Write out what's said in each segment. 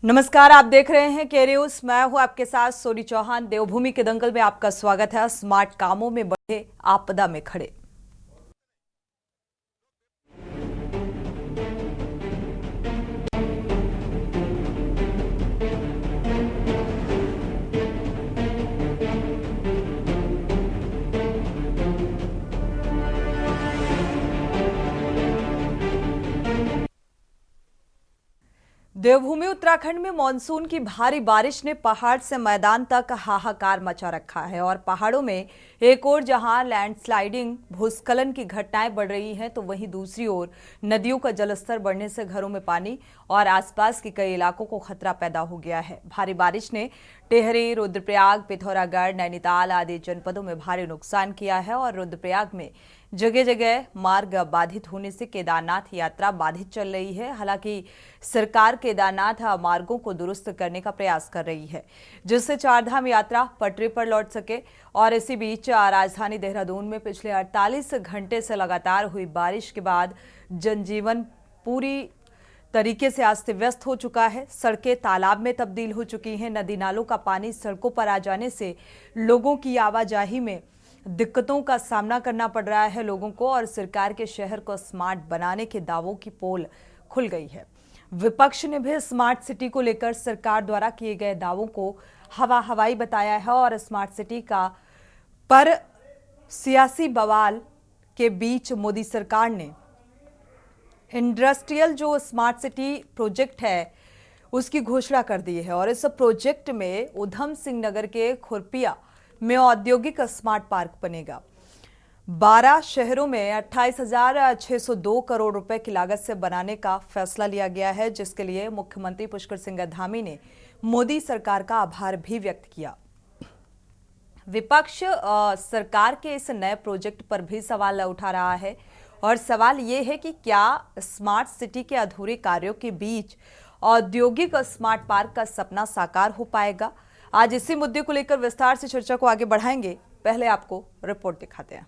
नमस्कार, आप देख रहे हैं के न्यूज। मैं हूं आपके साथ सोनी चौहान। देवभूमि के दंगल में आपका स्वागत है। स्मार्ट कामों में बढ़े, आपदा में खड़े। देवभूमि उत्तराखंड में मानसून की भारी बारिश ने पहाड़ से मैदान तक हाहाकार मचा रखा है और पहाड़ों में एक ओर जहां लैंडस्लाइडिंग भूस्खलन की घटनाएं बढ़ रही हैं, तो वहीं दूसरी ओर नदियों का जलस्तर बढ़ने से घरों में पानी और आसपास के कई इलाकों को खतरा पैदा हो गया है। भारी बारिश ने टिहरी, रुद्रप्रयाग, पिथौरागढ़, नैनीताल आदि जनपदों में भारी नुकसान किया है और रुद्रप्रयाग में जगह जगह मार्ग बाधित होने से केदारनाथ यात्रा बाधित चल रही है। हालांकि सरकार केदारनाथ मार्गों को दुरुस्त करने का प्रयास कर रही है, जिससे चारधाम यात्रा पटरी पर लौट सके। और इसी बीच राजधानी देहरादून में पिछले 48 घंटे से लगातार हुई बारिश के बाद जनजीवन पूरी तरीके से अस्त व्यस्त हो चुका है। सड़कें तालाब में तब्दील हो चुकी हैं। नदी नालों का पानी सड़कों पर आ जाने से लोगों की आवाजाही में दिक्कतों का सामना करना पड़ रहा है लोगों को, और सरकार के शहर को स्मार्ट बनाने के दावों की पोल खुल गई है। विपक्ष ने भी स्मार्ट सिटी को लेकर सरकार द्वारा किए गए दावों को हवाई बताया है और स्मार्ट सिटी का पर सियासी बवाल के बीच मोदी सरकार ने इंडस्ट्रियल जो स्मार्ट सिटी प्रोजेक्ट है उसकी घोषणा कर दी है। और इस प्रोजेक्ट में उधम सिंह नगर के खुरपिया में औद्योगिक स्मार्ट पार्क बनेगा। 12 शहरों में 28,602 करोड़ रुपए की लागत से बनाने का फैसला लिया गया है, जिसके लिए मुख्यमंत्री पुष्कर सिंह धामी ने मोदी सरकार का आभार भी व्यक्त किया। विपक्ष सरकार के इस नए प्रोजेक्ट पर भी सवाल उठा रहा है और सवाल ये है कि क्या स्मार्ट सिटी के अधूरे कार्यों के बीच औद्योगिक स्मार्ट पार्क का सपना साकार हो पाएगा। आज इसी मुद्दे को लेकर विस्तार से चर्चा को आगे बढ़ाएंगे। पहले आपको रिपोर्ट दिखाते हैं।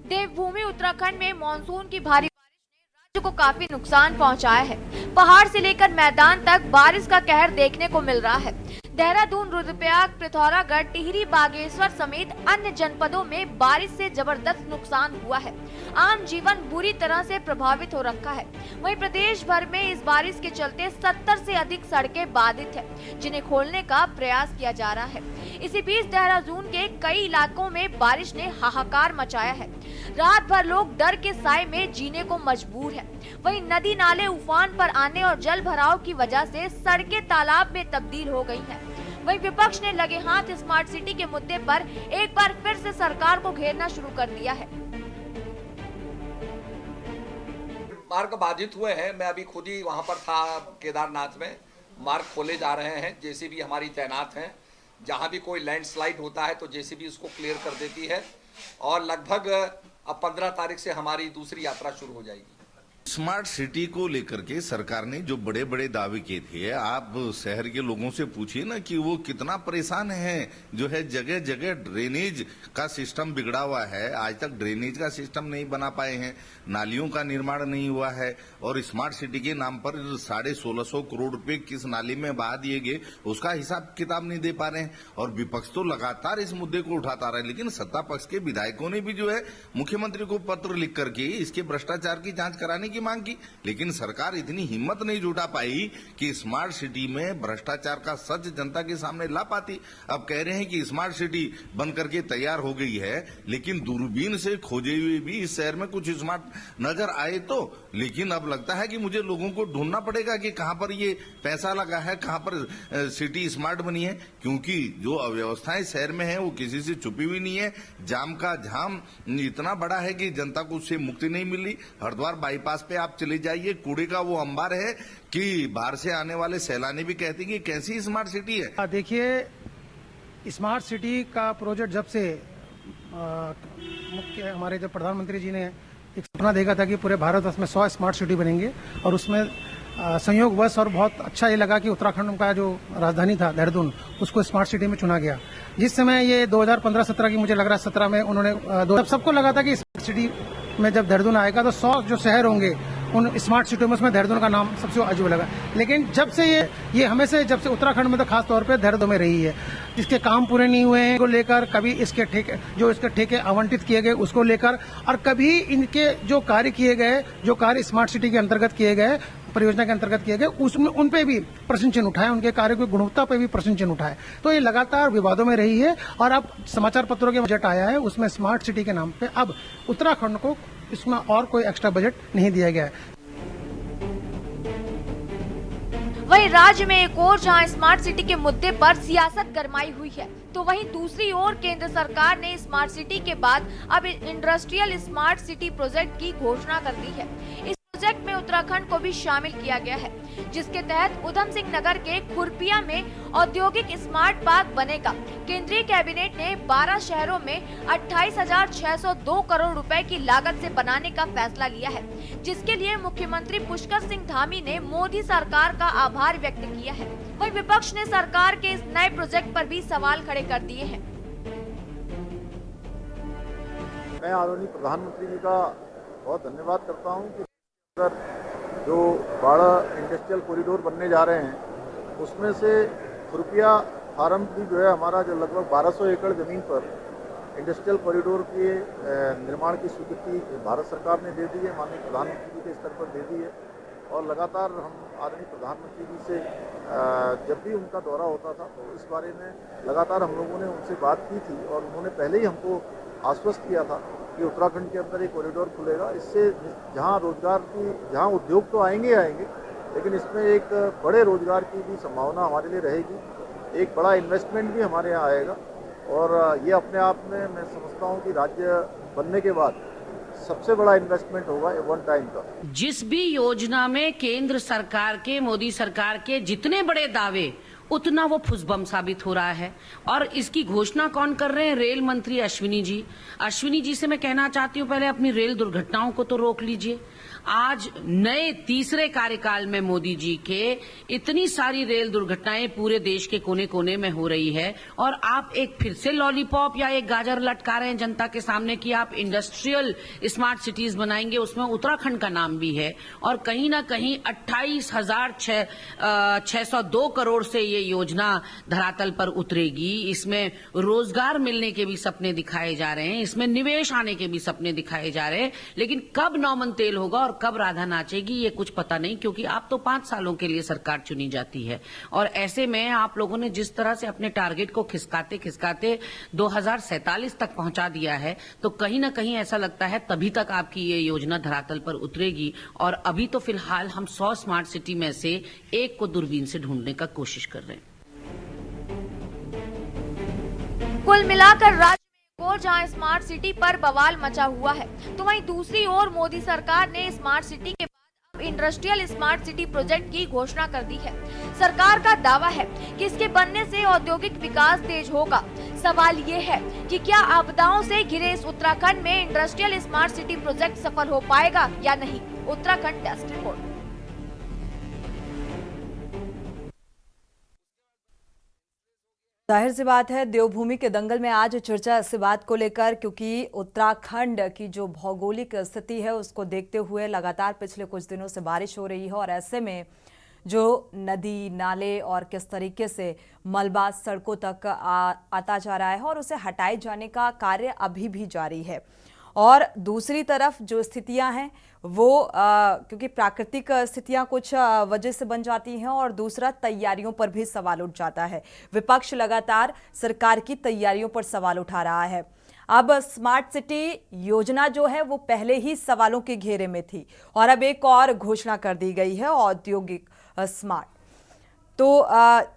देवभूमि उत्तराखंड में मानसून की भारी बारिश ने राज्य को काफी नुकसान पहुंचाया है। पहाड़ से लेकर मैदान तक बारिश का कहर देखने को मिल रहा है। देहरादून, रुद्रप्रयाग, पिथौरागढ़, टिहरी, बागेश्वर समेत अन्य जनपदों में बारिश से जबरदस्त नुकसान हुआ है। आम जीवन बुरी तरह से प्रभावित हो रखा है। वहीं प्रदेश भर में इस बारिश के चलते 70 से अधिक सड़कें बाधित हैं, जिन्हें खोलने का प्रयास किया जा रहा है। इसी बीच देहरादून के कई इलाकों में बारिश ने हाहाकार मचाया है। रात भर लोग डर के साए में जीने को मजबूर हैं। वहीं नदी नाले उफान पर आने और जल भराव की वजह से सड़कें तालाब में तब्दील हो गई हैं। वहीं विपक्ष ने लगे हाथ स्मार्ट सिटी के मुद्दे पर एक बार फिर से सरकार को घेरना शुरू कर दिया है। मार्ग बाधित हुए हैं। मैं अभी खुद ही वहां पर था केदारनाथ में। मार्ग खोले जा रहे हैं, जेसीबी हमारी तैनात हैं। जहां भी कोई लैंडस्लाइड होता है तो जेसीबी उसको क्लियर कर देती है और लगभग अब 15 तारीख से हमारी दूसरी यात्रा शुरू हो जाएगी। स्मार्ट सिटी को लेकर के सरकार ने जो बड़े बड़े दावे किए थे, आप शहर के लोगों से पूछिए ना कि वो कितना परेशान है। जो है जगह जगह ड्रेनेज का सिस्टम बिगड़ा हुआ है। आज तक ड्रेनेज का सिस्टम नहीं बना पाए हैं, नालियों का निर्माण नहीं हुआ है और स्मार्ट सिटी के नाम पर 1650 करोड़ रुपए किस नाली में बहा दिए गए उसका हिसाब किताब नहीं दे पा रहे हैं। और विपक्ष तो लगातार इस मुद्दे को उठाता रहा है, लेकिन सत्ता पक्ष के विधायकों ने भी जो है मुख्यमंत्री को पत्र लिख करके इसके भ्रष्टाचार की जांच कराने की मांग की, लेकिन सरकार इतनी हिम्मत नहीं जुटा पाई कि स्मार्ट सिटी में भ्रष्टाचार का सच जनता के सामने ला पाती। अब कह रहे हैं कि स्मार्ट सिटी बन करके तैयार हो गई है, लेकिन दूरबीन से खोजे हुए भी इस शहर में कुछ स्मार्ट नजर आए तो। लेकिन अब लगता है कि मुझे लोगों को ढूंढना पड़ेगा कि कहां पर ये पैसा लगा है, कहां पर सिटी स्मार्ट बनी है, क्योंकि जो अव्यवस्थाएं शहर में है वो किसी से छुपी हुई नहीं है। जाम का झाम इतना बड़ा है कि जनता को उससे मुक्ति नहीं मिली। हरिद्वार बाईपास पे आप चले जाइए, कूड़े का वो अंबार है कि बाहर से आने वाले सैलानी भी कहते हैं कि कैसी स्मार्ट सिटी है। देखिए, स्मार्ट सिटी का प्रोजेक्ट जब से मुख्य हमारे जब प्रधानमंत्री जी ने एक सपना देखा था कि पूरे भारतवर्ष में 100 स्मार्ट सिटी बनेंगे और उसमें संयोगवश और बहुत अच्छा ये लगा कि उत्तराखंड का जो राजधानी था देहरादून, उसको स्मार्ट सिटी में चुना गया। जिस समय ये 2015-17 की, मुझे लग रहा है 17 में उन्होंने तब सबको लगा था कि स्मार्ट सिटी में जब देहरादून आएगा तो 100 जो शहर होंगे उन स्मार्ट सिटियों में उसमें देहरादून का नाम सबसे अजीब लगा। लेकिन जब से ये हमेशा जब से उत्तराखंड में तो खास तौर पे देहरादून में रही है, जिसके काम पूरे नहीं हुए हैं को लेकर, कभी इसके ठेके आवंटित किए गए उसको लेकर, और कभी इनके जो कार्य किए गए, जो कार्य स्मार्ट सिटी के अंतर्गत किए गए, परियोजना के अंतर्गत किए गए, उसमें उन पे भी प्रश्न चिन्ह उठाए, उनके कार्य की गुणवत्ता पे भी प्रश्न चिन्ह उठाए। तो ये लगातार विवादों में रही है और अब समाचार पत्रों के बजट आया है, उसमें स्मार्ट सिटी के नाम पे अब उत्तराखंड को इसमें और कोई एक्स्ट्रा बजट नहीं दिया गया है। वहीं राज्य में एक और जहां स्मार्ट सिटी के मुद्दे पर सियासत गरमाई हुई है, तो वहीं दूसरी ओर केंद्र सरकार ने स्मार्ट सिटी के बाद अब इंडस्ट्रियल स्मार्ट सिटी प्रोजेक्ट की घोषणा कर दी है। इस प्रोजेक्ट में उत्तराखंड को भी शामिल किया गया है, जिसके तहत उधम सिंह नगर के खुरपिया में औद्योगिक स्मार्ट पार्क बनेगा। केंद्रीय कैबिनेट ने 12 शहरों में 28,602 करोड़ रुपए की लागत से बनाने का फैसला लिया है, जिसके लिए मुख्यमंत्री पुष्कर सिंह धामी ने मोदी सरकार का आभार व्यक्त किया है। वहीं विपक्ष ने सरकार के इस नए प्रोजेक्ट पर भी सवाल खड़े कर दिए हैं। मैं आदरणीय प्रधानमंत्री जी का बहुत धन्यवाद करता हूं कि जो 12 इंडस्ट्रियल कॉरिडोर बनने जा रहे हैं, उसमें से खुरपिया फार्म भी जो है हमारा, जो लगभग 1200 एकड़ ज़मीन पर इंडस्ट्रियल कॉरिडोर के निर्माण की स्वीकृति भारत सरकार ने दे दी है, माननीय प्रधानमंत्री जी के स्तर पर दे दी है। और लगातार हम आदरणीय प्रधानमंत्री जी से जब भी उनका दौरा होता था तो इस बारे में लगातार हम लोगों ने उनसे बात की थी और उन्होंने पहले ही हमको आश्वस्त किया था कि उत्तराखंड के अंदर एक कॉरिडोर खुलेगा। इससे जहां उद्योग तो आएंगे, लेकिन इसमें एक बड़े रोजगार की भी संभावना हमारे लिए रहेगी, एक बड़ा इन्वेस्टमेंट भी हमारे यहाँ आएगा। और ये अपने आप में मैं समझता हूँ कि राज्य बनने के बाद सबसे बड़ा इन्वेस्टमेंट होगा वन टाइम का। जिस भी योजना में केंद्र सरकार के, मोदी सरकार के जितने बड़े दावे, उतना वो फुसबम साबित हो रहा है। और इसकी घोषणा कौन कर रहे हैं? रेल मंत्री अश्विनी जी। अश्विनी जी से मैं कहना चाहती हूँ, पहले अपनी रेल दुर्घटनाओं को तो रोक लीजिए। आज नए तीसरे कार्यकाल में मोदी जी के इतनी सारी रेल दुर्घटनाएं पूरे देश के कोने कोने में हो रही है, और आप एक फिर से लॉलीपॉप या एक गाजर लटका रहे हैं जनता के सामने कि आप इंडस्ट्रियल स्मार्ट सिटीज बनाएंगे, उसमें उत्तराखंड का नाम भी है। और कहीं ना कहीं 28,602 करोड़ से ये योजना धरातल पर उतरेगी। इसमें रोजगार मिलने के भी सपने दिखाए जा रहे हैं, इसमें निवेश आने के भी सपने दिखाए जा रहे हैं, लेकिन कब नौमन तेल होगा और कब राधा नाचेगी ये कुछ पता नहीं, क्योंकि आप तो 5 सालों के लिए सरकार चुनी जाती है। और ऐसे में आप लोगों ने जिस तरह से अपने टारगेट को खिसकाते खिसकाते 2047 तक पहुंचा दिया है, तो कहीं ना कहीं ऐसा लगता है तभी तक आपकी ये योजना धरातल पर उतरेगी। और अभी तो फिलहाल हम 100 स्मार्ट सिटी में से एक को दूरबीन से ढूंढने का कोशिश कर रहे हैं। कुल मिलाकर राज्य में और जहां स्मार्ट सिटी पर बवाल मचा हुआ है, तो वहीं दूसरी ओर मोदी सरकार ने स्मार्ट सिटी के बाद अब इंडस्ट्रियल स्मार्ट सिटी प्रोजेक्ट की घोषणा कर दी है। सरकार का दावा है कि इसके बनने से औद्योगिक विकास तेज होगा। सवाल ये है कि क्या आपदाओं से घिरे इस उत्तराखंड में इंडस्ट्रियल स्मार्ट सिटी प्रोजेक्ट सफल हो पाएगा या नहीं। Uttarakhand test report. जाहिर सी बात है, देवभूमि के दंगल में आज चर्चा इस बात को लेकर, क्योंकि उत्तराखंड की जो भौगोलिक स्थिति है उसको देखते हुए लगातार पिछले कुछ दिनों से बारिश हो रही है, और ऐसे में जो नदी नाले और किस तरीके से मलबा सड़कों तक आता जा रहा है और उसे हटाए जाने का कार्य अभी भी जारी है। और दूसरी तरफ जो स्थितियां हैं वो क्योंकि प्राकृतिक स्थितियां कुछ वजह से बन जाती हैं, और दूसरा तैयारियों पर भी सवाल उठ जाता है। विपक्ष लगातार सरकार की तैयारियों पर सवाल उठा रहा है। अब स्मार्ट सिटी योजना जो है वो पहले ही सवालों के घेरे में थी, और अब एक और घोषणा कर दी गई है औद्योगिक स्मार्ट। तो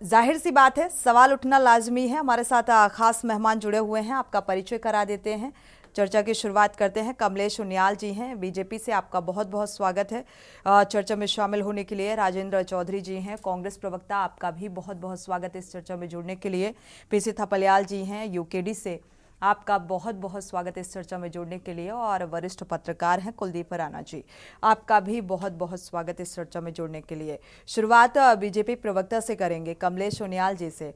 जाहिर सी बात है, सवाल उठना लाजमी है। हमारे साथ खास मेहमान जुड़े हुए हैं, आपका परिचय करा देते हैं। चर्चा की शुरुआत करते हैं। कमलेश उनियाल जी हैं बीजेपी से, आपका बहुत बहुत स्वागत है चर्चा में शामिल होने के लिए। राजेंद्र चौधरी जी हैं कांग्रेस प्रवक्ता, आपका भी बहुत बहुत स्वागत है इस चर्चा में जुड़ने के लिए। पीसी थपलियाल जी हैं यूकेडी से, आपका बहुत बहुत स्वागत इस चर्चा में जुड़ने के लिए। और वरिष्ठ पत्रकार हैं कुलदीप राणा जी, आपका भी बहुत बहुत स्वागत इस चर्चा में जुड़ने के लिए। शुरुआत बीजेपी प्रवक्ता से करेंगे, कमलेश सोनियाल जी से।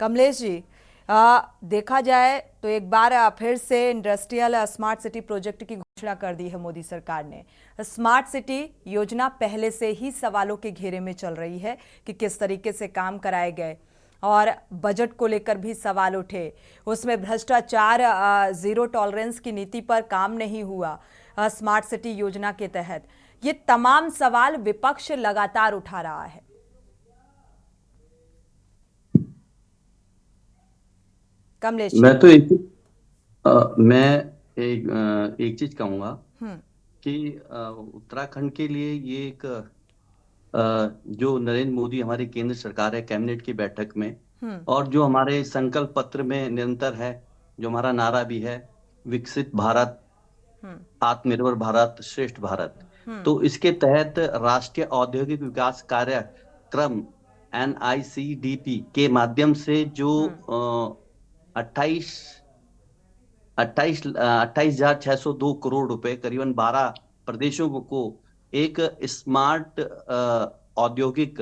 कमलेश जी, देखा जाए तो एक बार फिर से इंडस्ट्रियल स्मार्ट सिटी प्रोजेक्ट की घोषणा कर दी है मोदी सरकार ने। स्मार्ट सिटी योजना पहले से ही सवालों के घेरे में चल रही है कि किस तरीके से काम कराए गए, और बजट को लेकर भी सवाल उठे। उसमें भ्रष्टाचार, जीरो टॉलरेंस की नीति पर काम नहीं हुआ स्मार्ट सिटी योजना के तहत। ये तमाम सवाल विपक्ष लगातार उठा रहा है। कमलेश जी, मैं एक चीज कहूंगा कि उत्तराखंड के लिए ये एक जो नरेंद्र मोदी हमारी केंद्र सरकार है, कैबिनेट की बैठक में, और जो हमारे संकल्प पत्र में निरंतर है, जो हमारा नारा भी है, विकसित भारत, आत्मनिर्भर भारत, श्रेष्ठ भारत, तो इसके तहत राष्ट्रीय औद्योगिक विकास कार्यक्रम NICDP के माध्यम से जो 28,602 करोड़ रुपए, करीबन 12 प्रदेशों को एक स्मार्ट औद्योगिक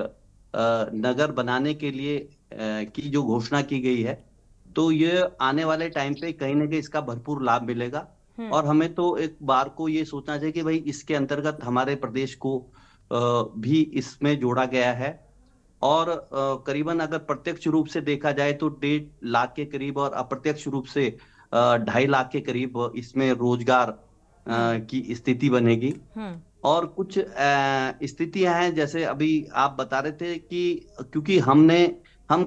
नगर बनाने के लिए की जो घोषणा की गई है, तो ये आने वाले टाइम पे कहीं ना कहीं इसका भरपूर लाभ मिलेगा। और हमें तो एक बार को ये सोचना चाहिए कि भाई इसके अंतर्गत हमारे प्रदेश को भी इसमें जोड़ा गया है। और करीबन अगर प्रत्यक्ष रूप से देखा जाए तो 1.5 लाख के करीब, और अप्रत्यक्ष रूप से 2.5 लाख के करीब इसमें रोजगार की स्थिति बनेगी। और कुछ स्थितियां हैं, जैसे अभी आप बता रहे थे कि क्योंकि हम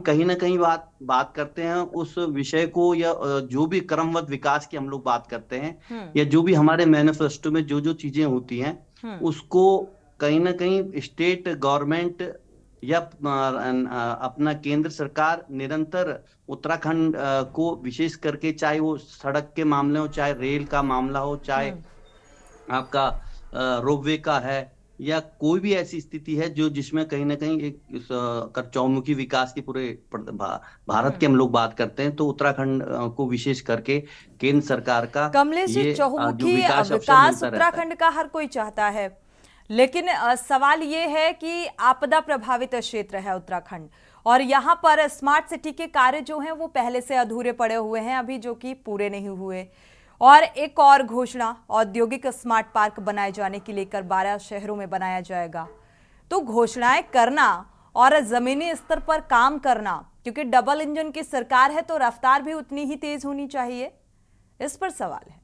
कहीं ना कहीं बात करते हैं उस विषय को, या जो भी क्रमबद्ध विकास की हम लोग बात करते हैं, या जो भी हमारे मैनिफेस्टो में जो जो चीजें होती हैं, उसको कहीं ना कहीं स्टेट गवर्नमेंट या अपना केंद्र सरकार निरंतर उत्तराखंड को विशेष करके, चाहे वो सड़क के मामले हो, चाहे रेल का मामला हो, चाहे आपका रोपवे का है, या कोई भी ऐसी स्थिति है जो जिसमें कहीं ना कहीं एक चौमुखी विकास की पूरे भारत की हम लोग बात करते हैं, तो उत्तराखंड को विशेष करके केंद्र सरकार का कमलेश जी, चौमुखी विकास उत्तराखंड का हर कोई चाहता है, लेकिन सवाल ये है कि आपदा प्रभावित क्षेत्र है उत्तराखंड, और यहाँ पर स्मार्ट सिटी के कार्य जो हैं वो पहले से अधूरे पड़े हुए हैं अभी, जो कि पूरे नहीं हुए। और एक और घोषणा, औद्योगिक स्मार्ट पार्क बनाए जाने की लेकर 12 शहरों में बनाया जाएगा। तो घोषणाएं करना और जमीनी स्तर पर काम करना, क्योंकि डबल इंजन की सरकार है तो रफ्तार भी उतनी ही तेज होनी चाहिए, इस पर सवाल है।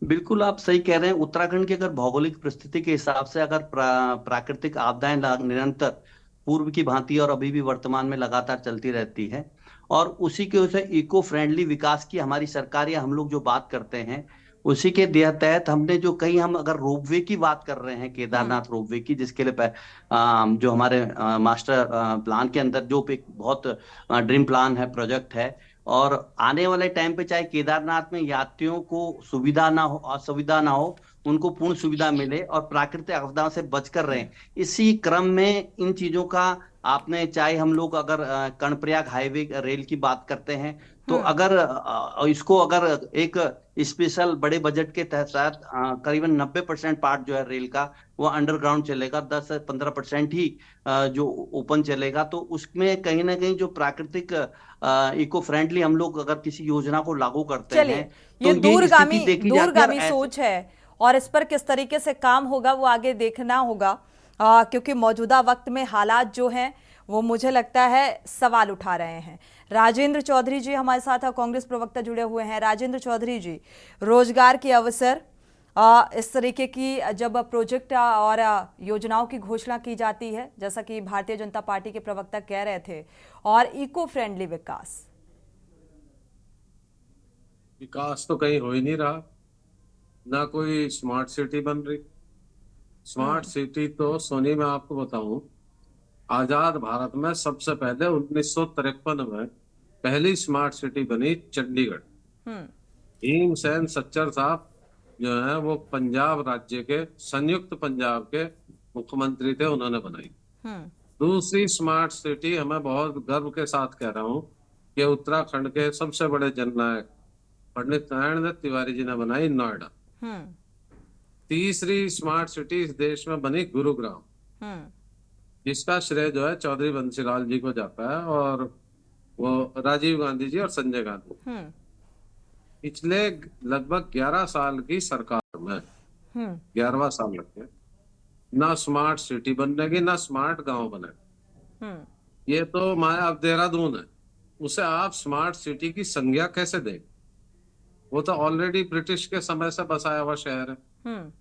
बिल्कुल आप सही कह रहे हैं। उत्तराखंड की अगर भौगोलिक परिस्थिति के हिसाब से अगर प्राकृतिक आपदाएं निरंतर पूर्व की भांति और अभी भी वर्तमान में लगातार चलती रहती है, और उसी के वजह से इको फ्रेंडली विकास की हमारी सरकार या हम लोग जो बात करते हैं, उसी के तहत हमने जो कहीं हम अगर रोपवे की बात कर रहे हैं, केदारनाथ रोपवे की, जिसके लिए जो हमारे मास्टर प्लान के अंदर जो एक बहुत ड्रीम प्लान है, प्रोजेक्ट है, और आने वाले टाइम पे चाहे केदारनाथ में यात्रियों को सुविधा ना हो, असुविधा ना हो, उनको पूर्ण सुविधा मिले और प्राकृतिक आपदाओं से बचकर रहें। इसी क्रम में इन चीजों का आपने, चाहे हम लोग अगर कर्णप्रयाग हाईवे रेल की बात करते हैं, तो अगर इसको अगर एक स्पेशल बड़े बजट के तहत करीबन 90% पार्ट जो है रेल का वो अंडरग्राउंड चलेगा, 10 से 15% ही जो ओपन चलेगा। तो उसमें कहीं ना कहीं जो प्राकृतिक इको फ्रेंडली हम लोग अगर किसी योजना को लागू करते हैं, तो ये दूरगामी सोच है, और इस पर किस तरीके से काम होगा वो आगे देखना होगा, क्योंकि मौजूदा वक्त में हालात जो हैं वो मुझे लगता है सवाल उठा रहे हैं। राजेंद्र चौधरी जी हमारे साथ कांग्रेस प्रवक्ता जुड़े हुए हैं। राजेंद्र चौधरी जी, रोजगार के अवसर, इस तरीके की जब प्रोजेक्ट और योजनाओं की घोषणा की जाती है, जैसा कि भारतीय जनता पार्टी के प्रवक्ता कह रहे थे, और इको फ्रेंडली विकास तो कहीं हो ही नहीं रहा, ना कोई स्मार्ट सिटी बन रही। स्मार्ट सिटी तो सोनी, मैं आपको बताऊं, आजाद भारत में सबसे पहले 1953 में पहली स्मार्ट सिटी बनी चंडीगढ़। भीमसेन सच्चर साहब जो है वो पंजाब राज्य के, संयुक्त पंजाब के मुख्यमंत्री थे, उन्होंने बनाई। दूसरी स्मार्ट सिटी, हमें बहुत गर्व के साथ कह रहा हूं कि उत्तराखंड के सबसे बड़े जननायक पंडित नारायण दत्त तिवारी जी ने बनाई नोएडा। हम्म। तीसरी स्मार्ट सिटी इस देश में बनी गुरुग्राम, हम्म। जिसका श्रेय जो है चौधरी बंसीलाल जी को जाता है, और वो राजीव गांधी जी और संजय गांधी। हम्म। पिछले लगभग 11 साल की सरकार में, 11वां साल लग गया, ना स्मार्ट सिटी बनेगी ना स्मार्ट गांव बनेगा। हम्म। ये तो माया अब देहरादून है, उसे आप स्मार्ट सिटी की संज्ञा कैसे देंगे? वो तो ऑलरेडी ब्रिटिश के समय से बसाया हुआ शहर है। हम्म।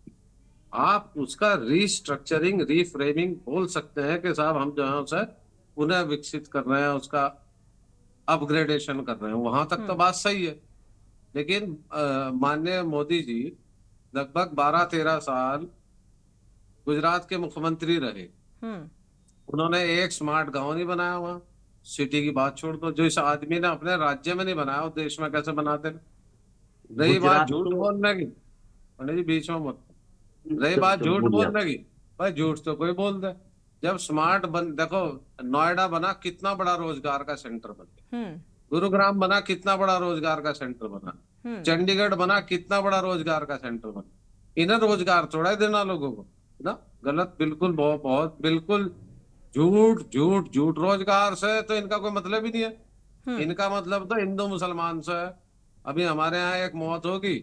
आप उसका रीस्ट्रक्चरिंग, रीफ्रेमिंग बोल सकते हैं कि साहब हम जो है उसे पुनः विकसित कर रहे हैं, उसका अपग्रेडेशन कर रहे हैं, वहां तक तो बात सही है। लेकिन माननीय मोदी जी लगभग 12-13 साल गुजरात के मुख्यमंत्री रहे, उन्होंने एक स्मार्ट गांव नहीं बनाया वहां। सिटी की बात छोड़ दो, जो इस आदमी ने अपने राज्य में नहीं बनाया, वो देश में कैसे बनाते हैं? रही बात गुजरात झूठ तो बोलने की, पंडित जी बीच में मत, रही तो- बात तो झूठ बोलिए आप। बोलने की, भाई झूठ तो कोई बोल दे। जब स्मार्ट देखो, नोएडा बना, कितना बड़ा रोजगार का सेंटर बन गया। गुरुग्राम बना, कितना बड़ा रोजगार का सेंटर बना। चंडीगढ़ बना, कितना बड़ा रोजगार का सेंटर बना। इन्हें रोजगार थोड़ा ही देना लोगों को ना, गलत, बिल्कुल, बहुत बहुत बिल्कुल झूठ झूठ झूठ। रोजगार से तो इनका कोई मतलब ही नहीं है। इनका मतलब तो हिंदू मुसलमान से है। अभी हमारे यहाँ एक मौत होगी,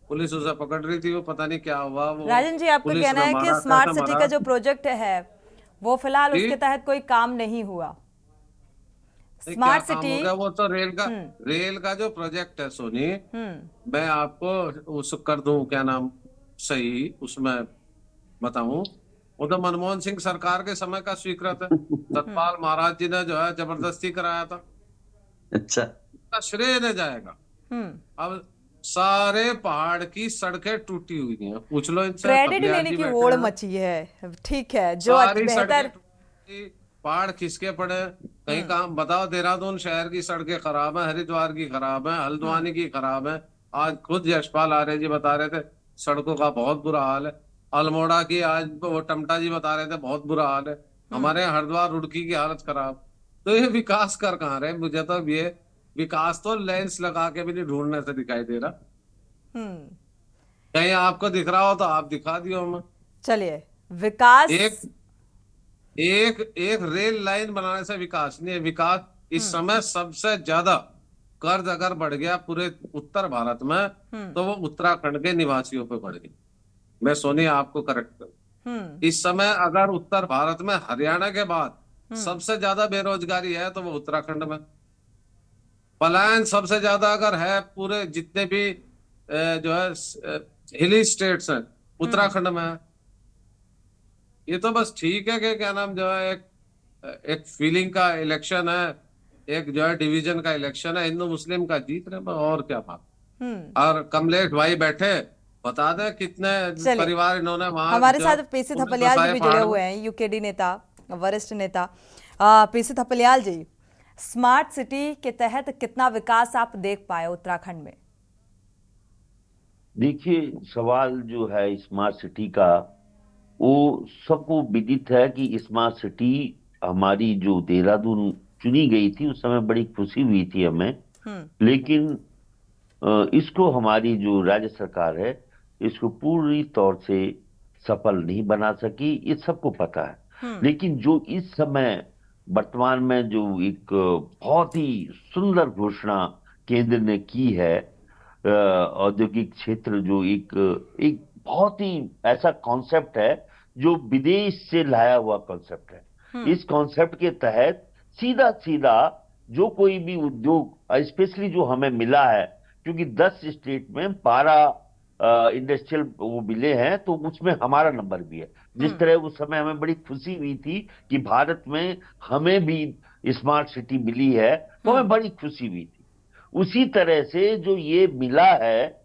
पुलिस उसे पकड़ रही थी, वो पता नहीं क्या हुआ, वो राजन जी, आपका पुलिस कहना ने है कि मारा, स्मार्ट कैसे सिटी मारा? का जो प्रोजेक्ट है वो फिलहाल जी? उसके तहत कोई काम नहीं हुआ। नहीं, स्मार्ट क्या काम सिटी। होगा? वो तो रेल का जो प्रोजेक्ट है सोनी, मैं आपको उस कर दूं, क्या नाम सही उसमें बताऊं, वो तो मनमोहन सिंह सरकार के समय का स्वीकृत है। सतपाल महाराज जी ने जो है जबरदस्ती कराया था, अच्छा। उसका श्रेय ने जाएगा। अब सारे पहाड़ की सड़कें टूटी हुई हैं, पूछ लो इनसे, क्रेडिट थपलियाल लेने जी की बैठे होड़ हैं। मची है, ठीक है, जो सारी बेहतर। सड़कें टूटी, पहाड़ खिसके पड़े। कहीं काम बताओ, देहरादून शहर की सड़कें खराब है, हरिद्वार की खराब है, हल्द्वानी की खराब है। आज खुद यशपाल आर्य जी बता रहे थे सड़कों का बहुत बुरा हाल है। अल्मोड़ा की आज वो टमटा जी बता रहे थे बहुत बुरा हाल है। हमारे यहाँ हरिद्वार रुड़की की हालत खराब। तो ये विकास कर कहाँ रहे? मुझे तो ये विकास तो लेंस लगा के भी नहीं ढूंढने से दिखाई दे रहा। कहीं आपको दिख रहा हो तो आप दिखा दियो हमें। चलिए, विकास। एक एक एक रेल लाइन बनाने से विकास नहीं है। विकास इस समय सबसे ज्यादा कर्ज अगर बढ़ गया पूरे उत्तर भारत में, तो वो उत्तराखंड के निवासियों पे बढ़ गई। मैं सोनी आपको करेक्ट करूं, इस समय अगर उत्तर भारत में हरियाणा के बाद सबसे ज्यादा बेरोजगारी है तो वो उत्तराखंड में। पलायन सबसे ज्यादा अगर है पूरे जितने भी जो है हिली स्टेट्स हैं, उत्तराखंड में है। ये तो बस ठीक है कि क्या नाम जो है एक फीलिंग का इलेक्शन है, एक जो है डिवीजन का इलेक्शन है, हिंदू मुस्लिम का जीत रहे, और क्या बात। और कमलेश भाई बैठे, बता दें कितने परिवार इन्होंने वहां। हमारे साथ पीसी थपलियाल जी भी जुड़े हुए हैं, यूकेडी नेता, वरिष्ठ नेता। पीसी थपलियाल जी, स्मार्ट सिटी के तहत कितना विकास आप देख पाए उत्तराखंड में? देखिए, सवाल जो है स्मार्ट सिटी का, वो सबको विदित है कि स्मार्ट सिटी हमारी जो देहरादून चुनी गई थी उस समय बड़ी खुशी हुई थी हमें। लेकिन इसको हमारी जो राज्य सरकार है इसको पूरी तौर से सफल नहीं बना सकी, ये सबको पता है। लेकिन जो इस समय वर्तमान में जो एक बहुत ही सुंदर घोषणा केंद्र ने की है, औद्योगिक क्षेत्र जो एक बहुत ही ऐसा कॉन्सेप्ट है जो विदेश से लाया हुआ कॉन्सेप्ट है। इस कॉन्सेप्ट के तहत सीधा सीधा जो कोई भी उद्योग, स्पेशली जो हमें मिला है, क्योंकि 10 स्टेट में 12 इंडस्ट्रियल वो मिले हैं, तो उसमें हमारा नंबर भी है। जिस तरह उस समय हमें बड़ी खुशी हुई थी कि भारत में हमें भी स्मार्ट सिटी मिली है, तो हमें बड़ी खुशी हुई थी। उसी तरह से जो ये मिला है,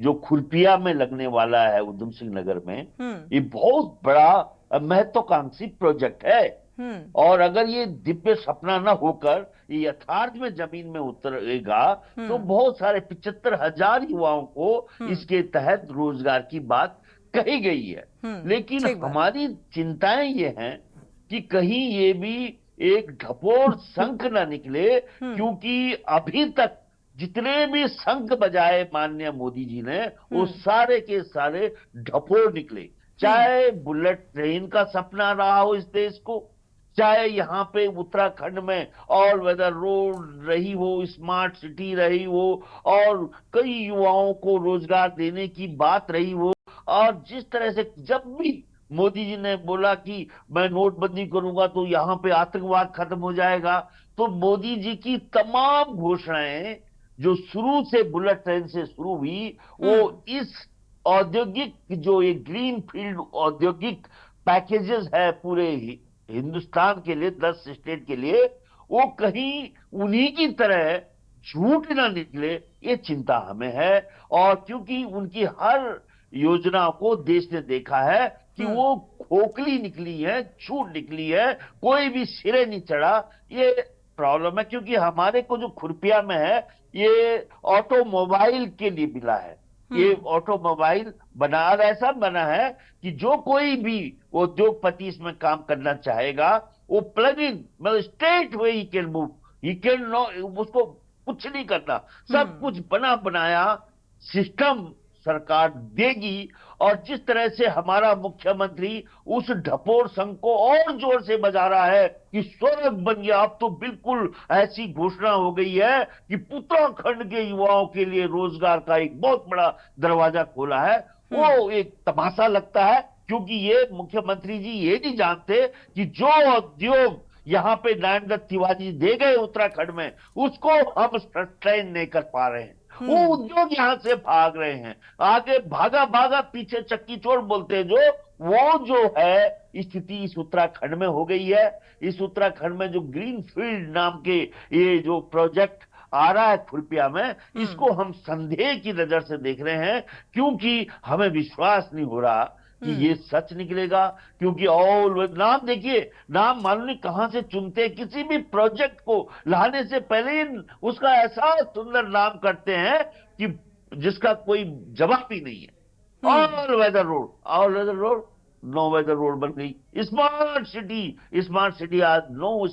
जो खुरपिया में लगने वाला है उधम सिंह नगर में, ये बहुत बड़ा महत्वाकांक्षी प्रोजेक्ट है। और अगर ये दिव्य सपना न होकर ये यथार्थ में जमीन में उतरेगा तो बहुत सारे 75,000 युवाओं को इसके तहत रोजगार की बात कही गई है। लेकिन हमारी चिंताएं ये हैं कि कहीं ये भी एक ढपोर शंख न निकले, क्योंकि अभी तक जितने भी शंख बजाए माननीय मोदी जी ने, वो सारे के सारे ढपोर निकले। चाहे बुलेट ट्रेन का सपना रहा हो इस देश को, चाहे यहाँ पे उत्तराखंड में ऑल वेदर रोड रही हो, स्मार्ट सिटी रही हो, और कई युवाओं को रोजगार देने की बात रही हो, और जिस तरह से जब भी मोदी जी ने बोला कि मैं नोटबंदी करूंगा तो यहाँ पे आतंकवाद खत्म हो जाएगा, तो मोदी जी की तमाम घोषणाएं जो शुरू से बुलेट ट्रेन से शुरू हुई, वो इस औद्योगिक जो ये ग्रीन फील्ड औद्योगिक पैकेजेस है पूरे हिंदुस्तान के लिए, 10 स्टेट के लिए, वो कहीं उन्हीं की तरह झूठ ना निकले, ये चिंता हमें है। और क्योंकि उनकी हर योजना को देश ने देखा है कि वो खोखली निकली है, झूठ निकली है, कोई भी सिरे नहीं चढ़ा, ये प्रॉब्लम है। क्योंकि हमारे को जो खुरपिया में है, ये ऑटोमोबाइल के लिए मिला है। ये ऑटोमोबाइल ऐसा बना है कि जो कोई भी उद्योगपति इसमें काम करना चाहेगा, वो प्लग इन, मतलब straight way he can move, he can no, उसको कुछ नहीं करना, सब कुछ बना बनाया सिस्टम सरकार देगी। और जिस तरह से हमारा मुख्यमंत्री उस ढपोर संघ को और जोर से बजा रहा है कि स्वर्ग बन गया, अब तो बिल्कुल ऐसी घोषणा हो गई है कि उत्तराखंड के युवाओं के लिए रोजगार का एक बहुत बड़ा दरवाजा खोला है, वो एक तमाशा लगता है। क्योंकि ये मुख्यमंत्री जी ये नहीं जानते कि जो उद्योग यहाँ पे नरेंद्र तिवारी दे गए उत्तराखंड में, उसको हम सस्टेन नहीं कर पा रहे हैं। वो उद्योग यहाँ से भाग रहे हैं, आगे भागा भागा पीछे चक्की चोर बोलते हैं, वो जो है स्थिति इस उत्तराखंड में हो गई है। इस उत्तराखंड में जो ग्रीन फील्ड नाम के ये जो प्रोजेक्ट आ रहा है खुरपिया में, इसको हम संदेह की नजर से देख रहे हैं, क्योंकि हमें विश्वास नहीं हो रहा कि ये सच निकलेगा। क्योंकि ऑल नाम देखिए, नाम मालूम नहीं कहां से चुनते हैं, किसी भी प्रोजेक्ट को लाने से पहले ही उसका ऐसा सुंदर नाम करते हैं कि जिसका कोई जवाब ही नहीं है। All weather road no weather road बन गई। स्मार्ट सिटी आज नो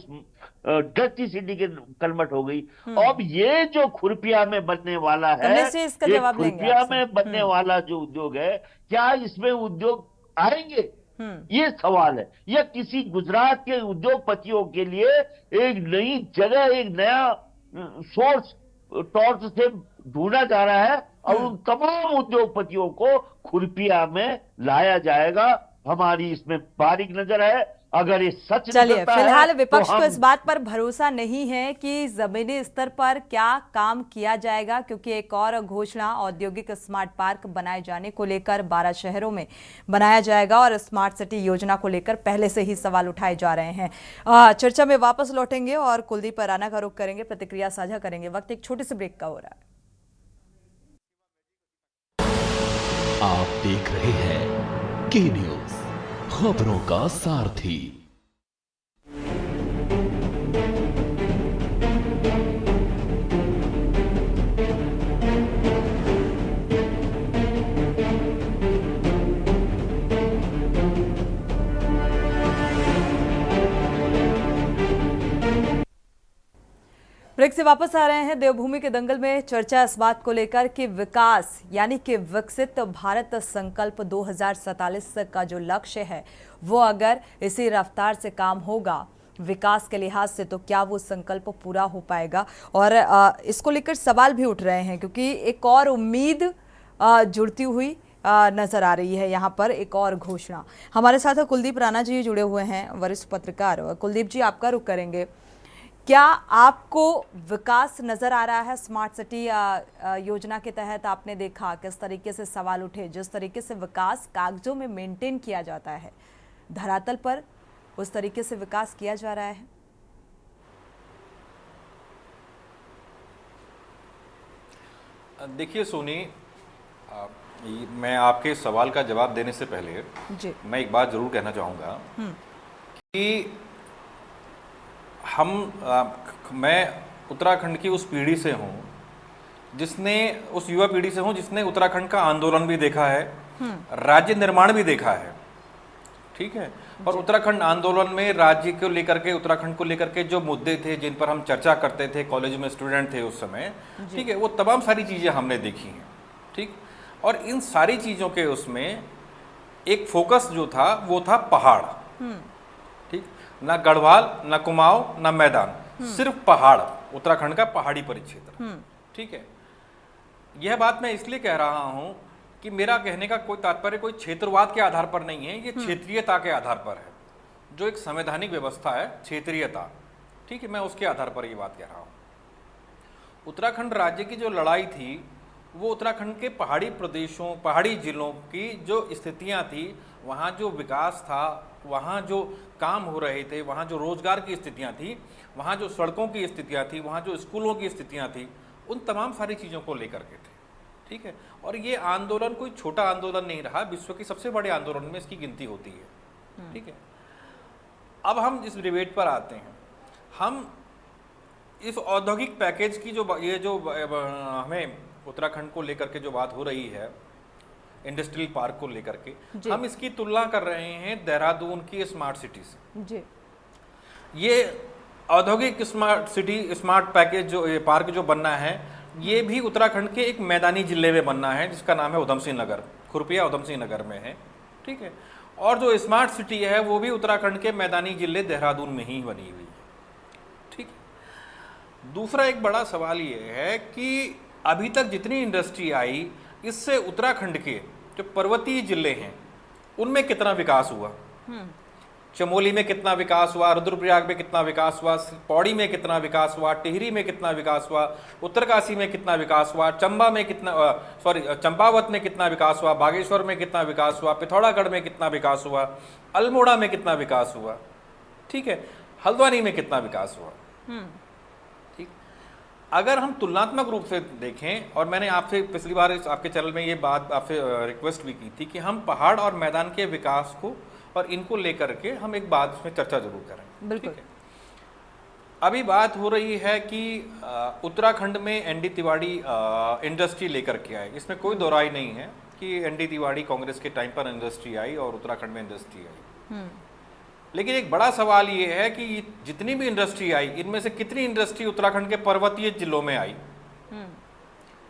डर्टी सिटी के कन्वर्ट हो गई। अब ये जो खुरपिया में बनने वाला है, ये खुरपिया में बनने वाला जो उद्योग है, क्या इसमें उद्योग आएंगे, ये सवाल है। या किसी गुजरात के उद्योगपतियों के लिए एक नई जगह, एक नया सोर्स टॉर्च से ढूंढा जा रहा है, और उन तमाम उद्योगपतियों को खुरपिया में लाया जाएगा। हमारी इसमें बारीक नजर है। अगर ये सच चलिए, फिलहाल विपक्ष को इस बात पर भरोसा नहीं है कि जमीनी स्तर पर क्या काम किया जाएगा, क्योंकि एक और घोषणा औद्योगिक स्मार्ट पार्क बनाए जाने को लेकर 12 शहरों में बनाया जाएगा, और स्मार्ट सिटी योजना को लेकर पहले से ही सवाल उठाए जा रहे हैं। चर्चा में वापस लौटेंगे और कुलदीप राणा का रुख करेंगे, प्रतिक्रिया साझा करेंगे। वक्त एक छोटे से ब्रेक का हो रहा है। आप देख रहे हैं के न्यूज, खबरों का सारथी। ब्रेक से वापस आ रहे हैं। देवभूमि के दंगल में चर्चा इस बात को लेकर कि विकास यानी कि विकसित भारत संकल्प 2047 का जो लक्ष्य है, वो अगर इसी रफ्तार से काम होगा विकास के लिहाज से, तो क्या वो संकल्प पूरा हो पाएगा। और इसको लेकर सवाल भी उठ रहे हैं, क्योंकि एक और उम्मीद जुड़ती हुई नजर आ रही है। यहाँ पर एक और घोषणा। हमारे साथ कुलदीप राणा जी जुड़े हुए हैं, वरिष्ठ पत्रकार। कुलदीप जी, आपका रुख करेंगे। क्या आपको विकास नजर आ रहा है स्मार्ट सिटी योजना के तहत? आपने देखा किस तरीके से सवाल उठे, जिस तरीके से विकास कागजों में मेंटेन किया जाता है, धरातल पर उस तरीके से विकास किया जा रहा है? देखिए सोनी, मैं आपके सवाल का जवाब देने से पहले जी मैं एक बात जरूर कहना चाहूँगा कि मैं उत्तराखंड की उस पीढ़ी से हूँ जिसने, उस युवा पीढ़ी से हूँ जिसने उत्तराखंड का आंदोलन भी देखा है, राज्य निर्माण भी देखा है, ठीक है। और उत्तराखंड आंदोलन में राज्य को लेकर के, उत्तराखंड को लेकर के जो मुद्दे थे जिन पर हम चर्चा करते थे, कॉलेज में स्टूडेंट थे उस समय, ठीक है, वो तमाम सारी चीजें हमने देखी हैं, ठीक। और इन सारी चीजों के उसमें एक फोकस जो था वो था पहाड़, ठीक। ना गढ़वाल, ना कुमाऊं, ना मैदान, सिर्फ पहाड़, उत्तराखंड का पहाड़ी परिक्षेत्र, ठीक है। यह बात मैं इसलिए कह रहा हूं कि मेरा कहने का कोई तात्पर्य कोई क्षेत्रवाद के आधार पर नहीं है, ये क्षेत्रीयता के आधार पर है, जो एक संवैधानिक व्यवस्था है, क्षेत्रीयता, ठीक है, मैं उसके आधार पर ये बात कह रहा हूं। उत्तराखंड राज्य की जो लड़ाई थी वो उत्तराखंड के पहाड़ी प्रदेशों, पहाड़ी जिलों की जो स्थितियां थी, वहाँ जो विकास था, वहाँ जो काम हो रहे थे, वहाँ जो रोजगार की स्थितियां थी, वहाँ जो सड़कों की स्थितियां थी, वहाँ जो स्कूलों की स्थितियां थी, उन तमाम सारी चीज़ों को लेकर के थे, ठीक है। और ये आंदोलन कोई छोटा आंदोलन नहीं रहा, विश्व के सबसे बड़े आंदोलन में इसकी गिनती होती है, ठीक है। अब हम इस डिबेट पर आते हैं। हम इस औद्योगिक पैकेज की जो हमें उत्तराखंड को लेकर के जो बात हो रही है, इंडस्ट्रियल पार्क को लेकर के, हम इसकी तुलना कर रहे हैं देहरादून की स्मार्ट सिटी से। जी। ये औद्योगिक स्मार्ट सिटी, स्मार्ट पैकेज जो ये पार्क जो बनना है, ये भी उत्तराखंड के एक मैदानी जिले में बनना है जिसका नाम है उधम सिंह नगर, खुरपिया उधम सिंह नगर में है, ठीक है। और जो स्मार्ट सिटी है वो भी उत्तराखंड के मैदानी जिले देहरादून में ही बनी हुई है, ठीक है। दूसरा एक बड़ा सवाल ये है कि अभी तक जितनी इंडस्ट्री आई, इससे उत्तराखंड के जो पर्वतीय जिले हैं उनमें कितना विकास हुआ, चमोली में कितना विकास हुआ, रुद्रप्रयाग में कितना विकास हुआ, पौड़ी में कितना विकास हुआ, टिहरी में कितना विकास हुआ, उत्तरकाशी में कितना विकास हुआ, चंबा में कितना, चंपावत में कितना विकास हुआ, बागेश्वर में कितना विकास हुआ, पिथौरागढ़ में कितना विकास हुआ, अल्मोड़ा में कितना विकास हुआ, ठीक है, हल्द्वानी में कितना विकास हुआ, ठीक। अगर हम तुलनात्मक रूप से देखें, और मैंने आपसे पिछली बार आपके चैनल में ये बात आपसे रिक्वेस्ट भी की थी कि हम पहाड़ और मैदान के विकास को और इनको लेकर के हम एक बात में चर्चा जरूर करें, बिल्कुल। अभी बात हो रही है कि उत्तराखंड में एनडी तिवारी इंडस्ट्री लेकर के आए, इसमें कोई दो राय नहीं है कि एनडी तिवारी कांग्रेस के टाइम पर इंडस्ट्री आई और उत्तराखंड में इंडस्ट्री आई, लेकिन एक बड़ा सवाल ये है कि जितनी भी इंडस्ट्री आई, इनमें से कितनी इंडस्ट्री उत्तराखंड के पर्वतीय जिलों में आई।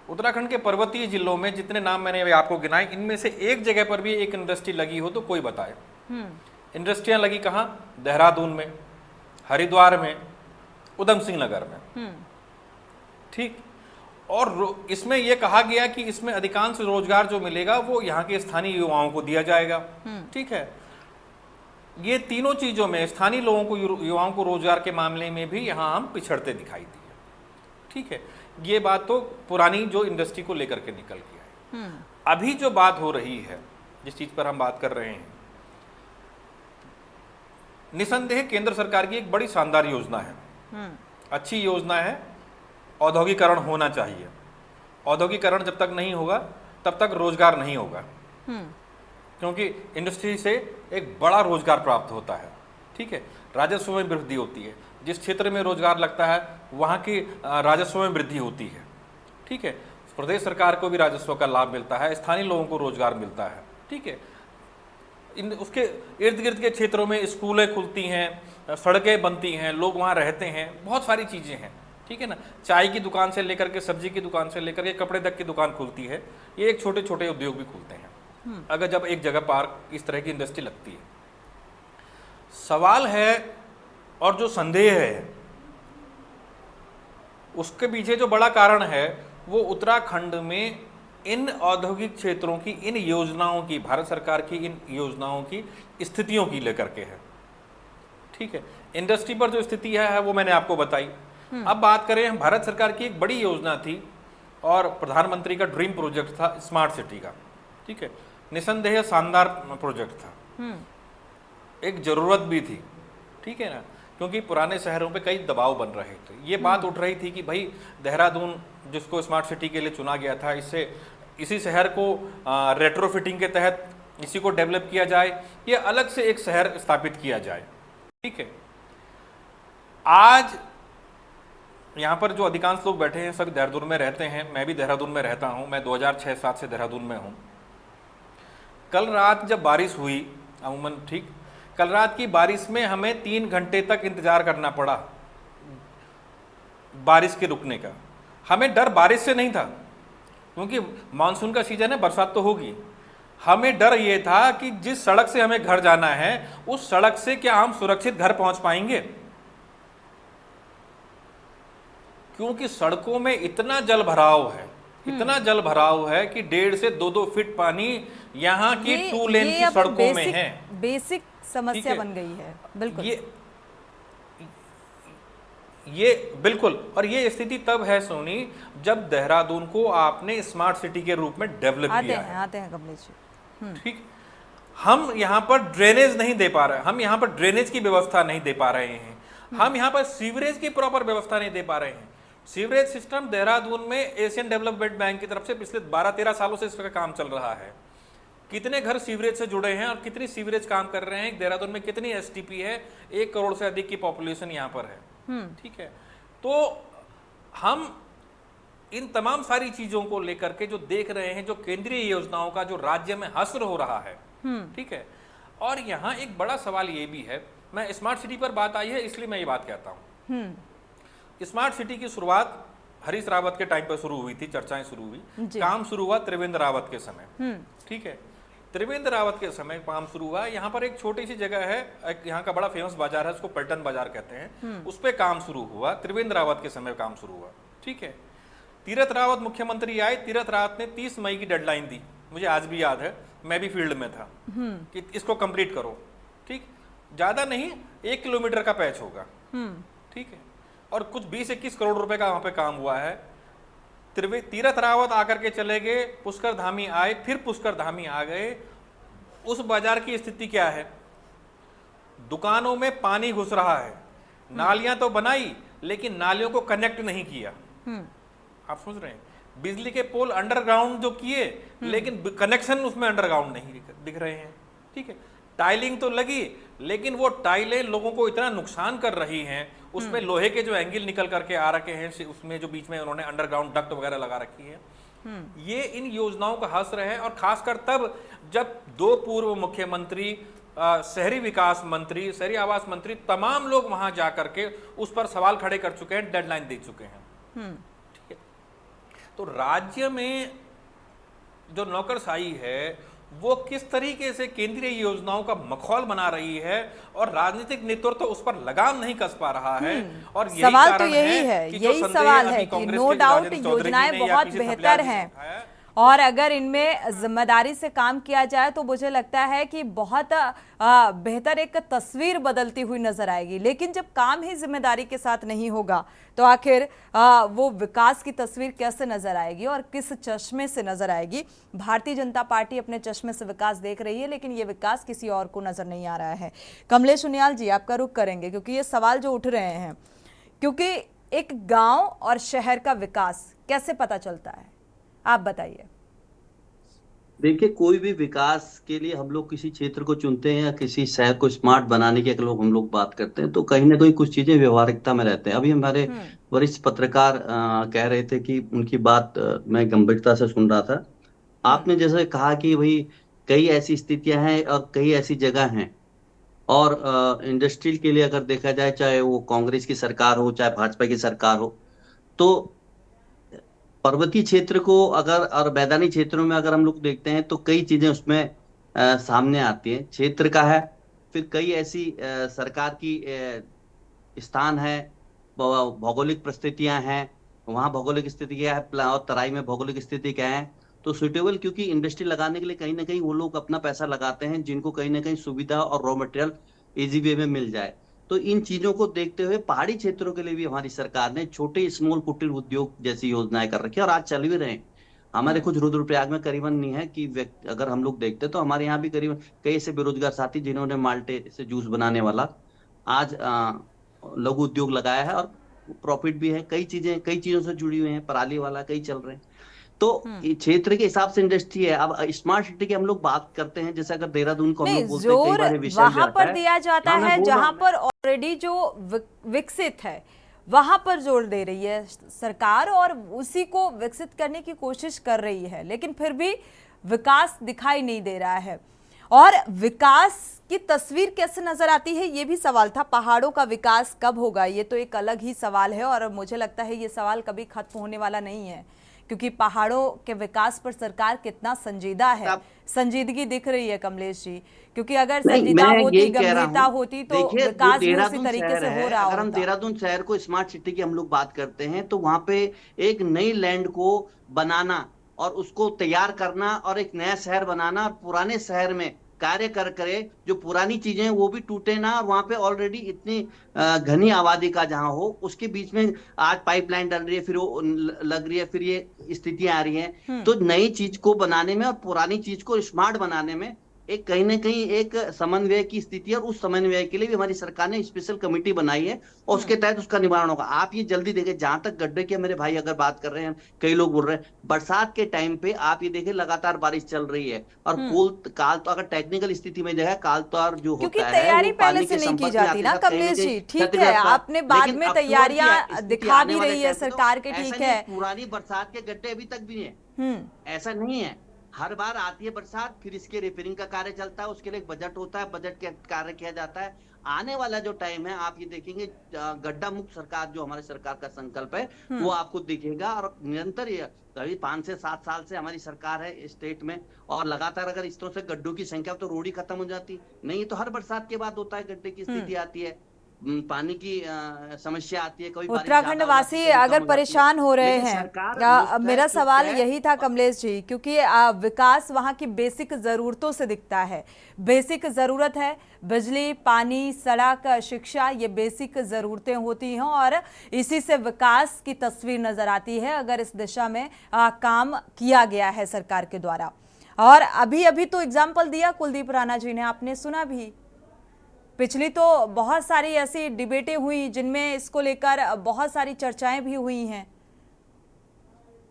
उत्तराखंड के पर्वतीय जिलों में जितने नाम मैंने आपको गिनाए, इनमें से एक जगह पर भी एक इंडस्ट्री लगी हो तो कोई बताए। इंडस्ट्रियां लगी कहाँ? देहरादून में, हरिद्वार में, उधम सिंह नगर में, ठीक। और इसमें यह कहा गया कि इसमें अधिकांश रोजगार जो मिलेगा वो यहाँ के स्थानीय युवाओं को दिया जाएगा, ठीक है। ये तीनों चीजों में स्थानीय लोगों को, युवाओं को रोजगार के मामले में भी यहाँ हम पिछड़ते दिखाई दिए, ठीक है। ये बात तो पुरानी जो इंडस्ट्री को लेकर के निकल के आई। अभी जो बात हो रही है, जिस चीज पर हम बात कर रहे हैं, निसंदेह केंद्र सरकार की एक बड़ी शानदार योजना है, अच्छी योजना है। औद्योगिकरण होना चाहिए। औद्योगिकरण जब तक नहीं होगा तब तक रोजगार नहीं होगा, क्योंकि इंडस्ट्री से एक बड़ा रोजगार प्राप्त होता है, ठीक है। राजस्व में वृद्धि होती है, जिस क्षेत्र में रोजगार लगता है वहाँ की राजस्व में वृद्धि होती है, ठीक है। प्रदेश सरकार को भी राजस्व का लाभ मिलता है, स्थानीय लोगों को रोजगार मिलता है, ठीक है। उसके इर्द गिर्द के क्षेत्रों में स्कूलें खुलती हैं, सड़कें बनती हैं, लोग वहाँ रहते हैं, बहुत सारी चीज़ें हैं, ठीक है ना। चाय की दुकान से लेकर के, सब्जी की दुकान से लेकर के, कपड़े तक की दुकान खुलती है। ये एक छोटे छोटे उद्योग भी खुलते हैं अगर जब एक जगह पार्क इस तरह की इंडस्ट्री लगती है। सवाल है और जो संदेह है उसके पीछे जो बड़ा कारण है वो उत्तराखंड में इन औद्योगिक क्षेत्रों की, इन योजनाओं की, भारत सरकार की इन योजनाओं की स्थितियों की लेकर के है, ठीक है। इंडस्ट्री पर जो स्थिति है वो मैंने आपको बताई। अब बात करें, भारत सरकार की एक बड़ी योजना थी और प्रधानमंत्री का ड्रीम प्रोजेक्ट था स्मार्ट सिटी का, ठीक है। निसंदेह शानदार प्रोजेक्ट था, एक जरूरत भी थी, ठीक है ना, क्योंकि पुराने शहरों पे कई दबाव बन रहे थे। ये बात उठ रही थी कि भाई देहरादून जिसको स्मार्ट सिटी के लिए चुना गया था, इससे इसी शहर को रेट्रोफिटिंग के तहत इसी को डेवलप किया जाए, ये अलग से एक शहर स्थापित किया जाए, ठीक है। आज यहाँ पर जो अधिकांश लोग बैठे हैं सब देहरादून में रहते हैं, मैं भी देहरादून में रहता हूँ, मैं 2006-07 से देहरादून में हूँ। कल रात जब बारिश हुई अमूमन, ठीक, कल रात की बारिश में हमें 3 घंटे तक इंतजार करना पड़ा बारिश के रुकने का। हमें डर बारिश से नहीं था, क्योंकि मानसून का सीजन है, बरसात तो होगी। हमें डर ये था कि जिस सड़क से हमें घर जाना है उस सड़क से क्या हम सुरक्षित घर पहुंच पाएंगे, क्योंकि सड़कों में इतना जल भराव है, इतना जल भराव है कि 1.5 से 2-2 फीट पानी यहाँ की 2 लेन की सड़कों में है। बेसिक समस्या बन गई है। बिल्कुल ये बिल्कुल। और ये स्थिति तब है सोनी जब देहरादून को आपने स्मार्ट सिटी के रूप में डेवलप किया है। आते हैं कमलेश जी। ठीक, हम यहाँ पर ड्रेनेज नहीं दे पा रहे, हम यहाँ पर ड्रेनेज की व्यवस्था नहीं दे पा रहे हैं, हम यहाँ पर सीवरेज की प्रॉपर व्यवस्था नहीं दे पा रहे हैं। सीवरेज सिस्टम देहरादून में एशियन डेवलपमेंट बैंक की तरफ से पिछले 12-13 सालों से इसका काम चल रहा है। कितने घर सीवरेज से जुड़े हैं और कितनी सीवरेज काम कर रहे हैं, देहरादून में कितनी एसटीपी है, 1 करोड़ से अधिक की पॉपुलेशन यहाँ पर है। ठीक है, तो हम इन तमाम सारी चीजों को लेकर के जो देख रहे हैं, जो केंद्रीय योजनाओं का जो राज्य में हस्र हो रहा है, ठीक है। और यहाँ एक बड़ा सवाल ये भी है, मैं स्मार्ट सिटी पर बात आई है इसलिए मैं ये बात कहता हूँ। स्मार्ट सिटी की शुरुआत हरीश रावत के टाइम पर शुरू हुई थी, चर्चाएं शुरू हुई, काम शुरू हुआ त्रिवेंद्र रावत के समय। ठीक है, त्रिवेंद्र रावत के समय काम शुरू हुआ। यहाँ पर एक छोटी सी जगह है, यहाँ का बड़ा फेमस बाजार है, उसको पलटन बाजार कहते हैं, उस पर काम शुरू हुआ, त्रिवेंद्र रावत के समय काम शुरू हुआ। ठीक है, तीरथ रावत मुख्यमंत्री आए, तीरथ रावत ने 30 मई की डेडलाइन दी, मुझे आज भी याद है, मैं भी फील्ड में था, कि इसको कंप्लीट करो। ठीक, ज्यादा नहीं, 1 किलोमीटर का पैच होगा। ठीक है, और कुछ 20-21 करोड़ रुपए का वहां पे काम हुआ है। तीरथ रावत आकर के चले गए, पुष्कर धामी आए, फिर पुष्कर धामी आ गए। उस बाजार की स्थिति क्या है? दुकानों में पानी घुस रहा है, नालियां तो बनाई लेकिन नालियों को कनेक्ट नहीं किया। आप समझ रहे हैं, बिजली के पोल अंडरग्राउंड जो किए लेकिन कनेक्शन उसमें अंडरग्राउंड नहीं दिख रहे हैं। ठीक है, टाइलिंग तो लगी लेकिन वो टाइलें लोगों को इतना नुकसान कर रही हैं, उसमें लोहे के जो एंगल निकल करके आ रखे हैं, उसमें जो बीच में उन्होंने अंडरग्राउंड डक्ट वगैरह लगा रखी है। ये इन योजनाओं का हस्र है। और खासकर तब जब 2 पूर्व मुख्यमंत्री, शहरी विकास मंत्री, शहरी आवास मंत्री, तमाम लोग वहां जाकर के उस पर सवाल खड़े कर चुके हैं, डेडलाइन दे चुके हैं। ठीक है, तो राज्य में जो नौकरशाही है वो किस तरीके से केंद्रीय योजनाओं का मखौल बना रही है और राजनीतिक नेतृत्व तो उस पर लगाम नहीं कस पा रहा है। और यही सवाल तो यही है, यही सवाल है कि नो डाउट योजनाएं बहुत बेहतर हैं, और अगर इनमें जिम्मेदारी से काम किया जाए तो मुझे लगता है कि बहुत बेहतर एक तस्वीर बदलती हुई नजर आएगी। लेकिन जब काम ही जिम्मेदारी के साथ नहीं होगा तो आखिर वो विकास की तस्वीर कैसे नजर आएगी और किस चश्मे से नजर आएगी? भारतीय जनता पार्टी अपने चश्मे से विकास देख रही है, लेकिन ये विकास किसी और को नजर नहीं आ रहा है। कमलेश उनियाल जी, आपका रुख करेंगे क्योंकि ये सवाल जो उठ रहे हैं, क्योंकि एक गांव और शहर का विकास कैसे पता चलता है, आप बताइए। देखिए, कोई भी विकास के लिए हम लोग किसी क्षेत्र को चुनते हैं या किसी शहर को स्मार्ट बनाने की अगर हम लोग बात करते हैं तो कहीं ना कहीं कुछ चीजें व्यवहारिकता में रहते हैं। अभी हमारे वरिष्ठ पत्रकार कह रहे थे कि उनकी बात मैं गंभीरता से सुन रहा था। आपने जैसे कहा कि भाई कई ऐसी स्थितियां हैं और कई ऐसी जगह हैं, और इंडस्ट्रियल के लिए अगर देखा जाए, चाहे वो कांग्रेस की सरकार हो चाहे भाजपा की सरकार हो, तो पर्वतीय क्षेत्र को अगर और मैदानी क्षेत्रों में अगर हम लोग देखते हैं तो कई चीजें उसमें सामने आती हैं। क्षेत्र का है, फिर कई ऐसी सरकार की स्थान है, भौगोलिक परिस्थितियां हैं, वहाँ भौगोलिक स्थिति क्या है और तराई में भौगोलिक स्थिति क्या है, तो सुटेबल, क्योंकि इंडस्ट्री लगाने के लिए कहीं ना कहीं वो लोग अपना पैसा लगाते हैं जिनको कहीं ना कहीं सुविधा और रॉ मटेरियल इजी वे में मिल जाए। तो इन चीजों को देखते हुए पहाड़ी क्षेत्रों के लिए भी हमारी सरकार ने छोटे स्मॉल कुटीर उद्योग जैसी योजनाएं कर रखी है, और आज चल भी रहे हैं। हमारे कुछ रुद्रप्रयाग में करीबन नहीं है कि अगर हम लोग देखते तो हमारे यहाँ भी करीबन कई ऐसे बेरोजगार साथी जिन्होंने माल्टे से जूस बनाने वाला आज लघु उद्योग लगाया है और प्रॉफिट भी है। कई चीजों से जुड़ी हुई है, पराली वाला कई चल रहे हैं। तो क्षेत्र के हिसाब से इंडस्ट्री है। अब स्मार्ट सिटी की हम लोग बात करते हैं, जैसे अगर देहरादून को हम लोग बोलते हैं, कई बार विषय वहां पर दिया जाता है जहां पर ऑलरेडी जो विकसित है वहां पर जोर दे रही है सरकार और उसी को विकसित करने की कोशिश कर रही है, लेकिन फिर भी विकास दिखाई नहीं दे रहा है। और विकास की तस्वीर कैसे नजर आती है, ये भी सवाल था। पहाड़ों का विकास कब होगा, ये तो एक अलग ही सवाल है और मुझे लगता है ये सवाल कभी खत्म होने वाला नहीं है, क्योंकि पहाड़ों के विकास पर सरकार कितना संजीदा है। संजीदगी दिख रही है कमलेश जी, क्योंकि अगर संजीदा होती, गंभीरता होती तो विकास भी उसी तरीके से हो रहा होता। अगर हम देहरादून शहर को स्मार्ट सिटी की हम लोग बात करते हैं तो वहां पे एक नई लैंड को बनाना और उसको तैयार करना और एक नया शहर बनाना और पुराने शहर में कार्य करे, जो पुरानी चीजें वो भी टूटे ना, और वहां पे ऑलरेडी इतनी घनी आबादी का जहां हो उसके बीच में आज पाइपलाइन डल रही है, फिर वो लग रही है, फिर ये स्थितियां आ रही हैं। तो नई चीज को बनाने में और पुरानी चीज को स्मार्ट बनाने में एक कहीं ना कहीं एक समन्वय की स्थिति है, और उस समन्वय के लिए भी हमारी सरकार ने स्पेशल कमेटी बनाई है और उसके तहत उसका निवारण होगा। आप ये जल्दी देखें, जहां तक गड्ढे की मेरे भाई अगर बात कर रहे हैं, कई लोग बोल रहे हैं बरसात के टाइम पे आप ये देखें लगातार बारिश चल रही है और काल तो अगर टेक्निकल स्थिति में जगह काल तो जो होता है तैयारी पहले से नहीं की जाती ना कमलेश जी। ठीक है, आपने बाद में तैयारियां दिखा भी रही है सरकार के, ठीक है। पुरानी बरसात के गड्ढे अभी तक भी है, ऐसा नहीं है। हर बार आती है बरसात, फिर इसके रिपेयरिंग का कार्य चलता है, उसके लिए एक बजट होता है, बजट के कार्य किया जाता है। आने वाला जो टाइम है आप ये देखेंगे गड्ढा मुक्त सरकार जो हमारी सरकार का संकल्प है वो आपको दिखेगा, और निरंतर ये करीब 5 से 7 साल से हमारी सरकार है स्टेट में, और लगातार अगर इस तरह से गड्ढों की संख्या तो रोड ही खत्म हो जाती नहीं, तो हर बरसात के बाद होता है, गड्ढे की स्थिति आती है, पानी की समस्या आती है। कभी उत्तराखंड वासी अगर परेशान हो रहे हैं, मेरा सवाल यही था कमलेश जी, क्योंकि विकास वहां की बेसिक जरूरतों से दिखता है। बेसिक जरूरत है बिजली, पानी, सड़क, शिक्षा, ये बेसिक जरूरतें होती हैं और इसी से विकास की तस्वीर नजर आती है अगर इस दिशा में काम किया गया है सरकार के द्वारा। और अभी तो एग्जाम्पल दिया कुलदीप राणा जी ने, आपने सुना भी। पिछली तो बहुत सारी ऐसी डिबेटें हुई जिनमें इसको लेकर बहुत सारी चर्चाएं भी हुई हैं।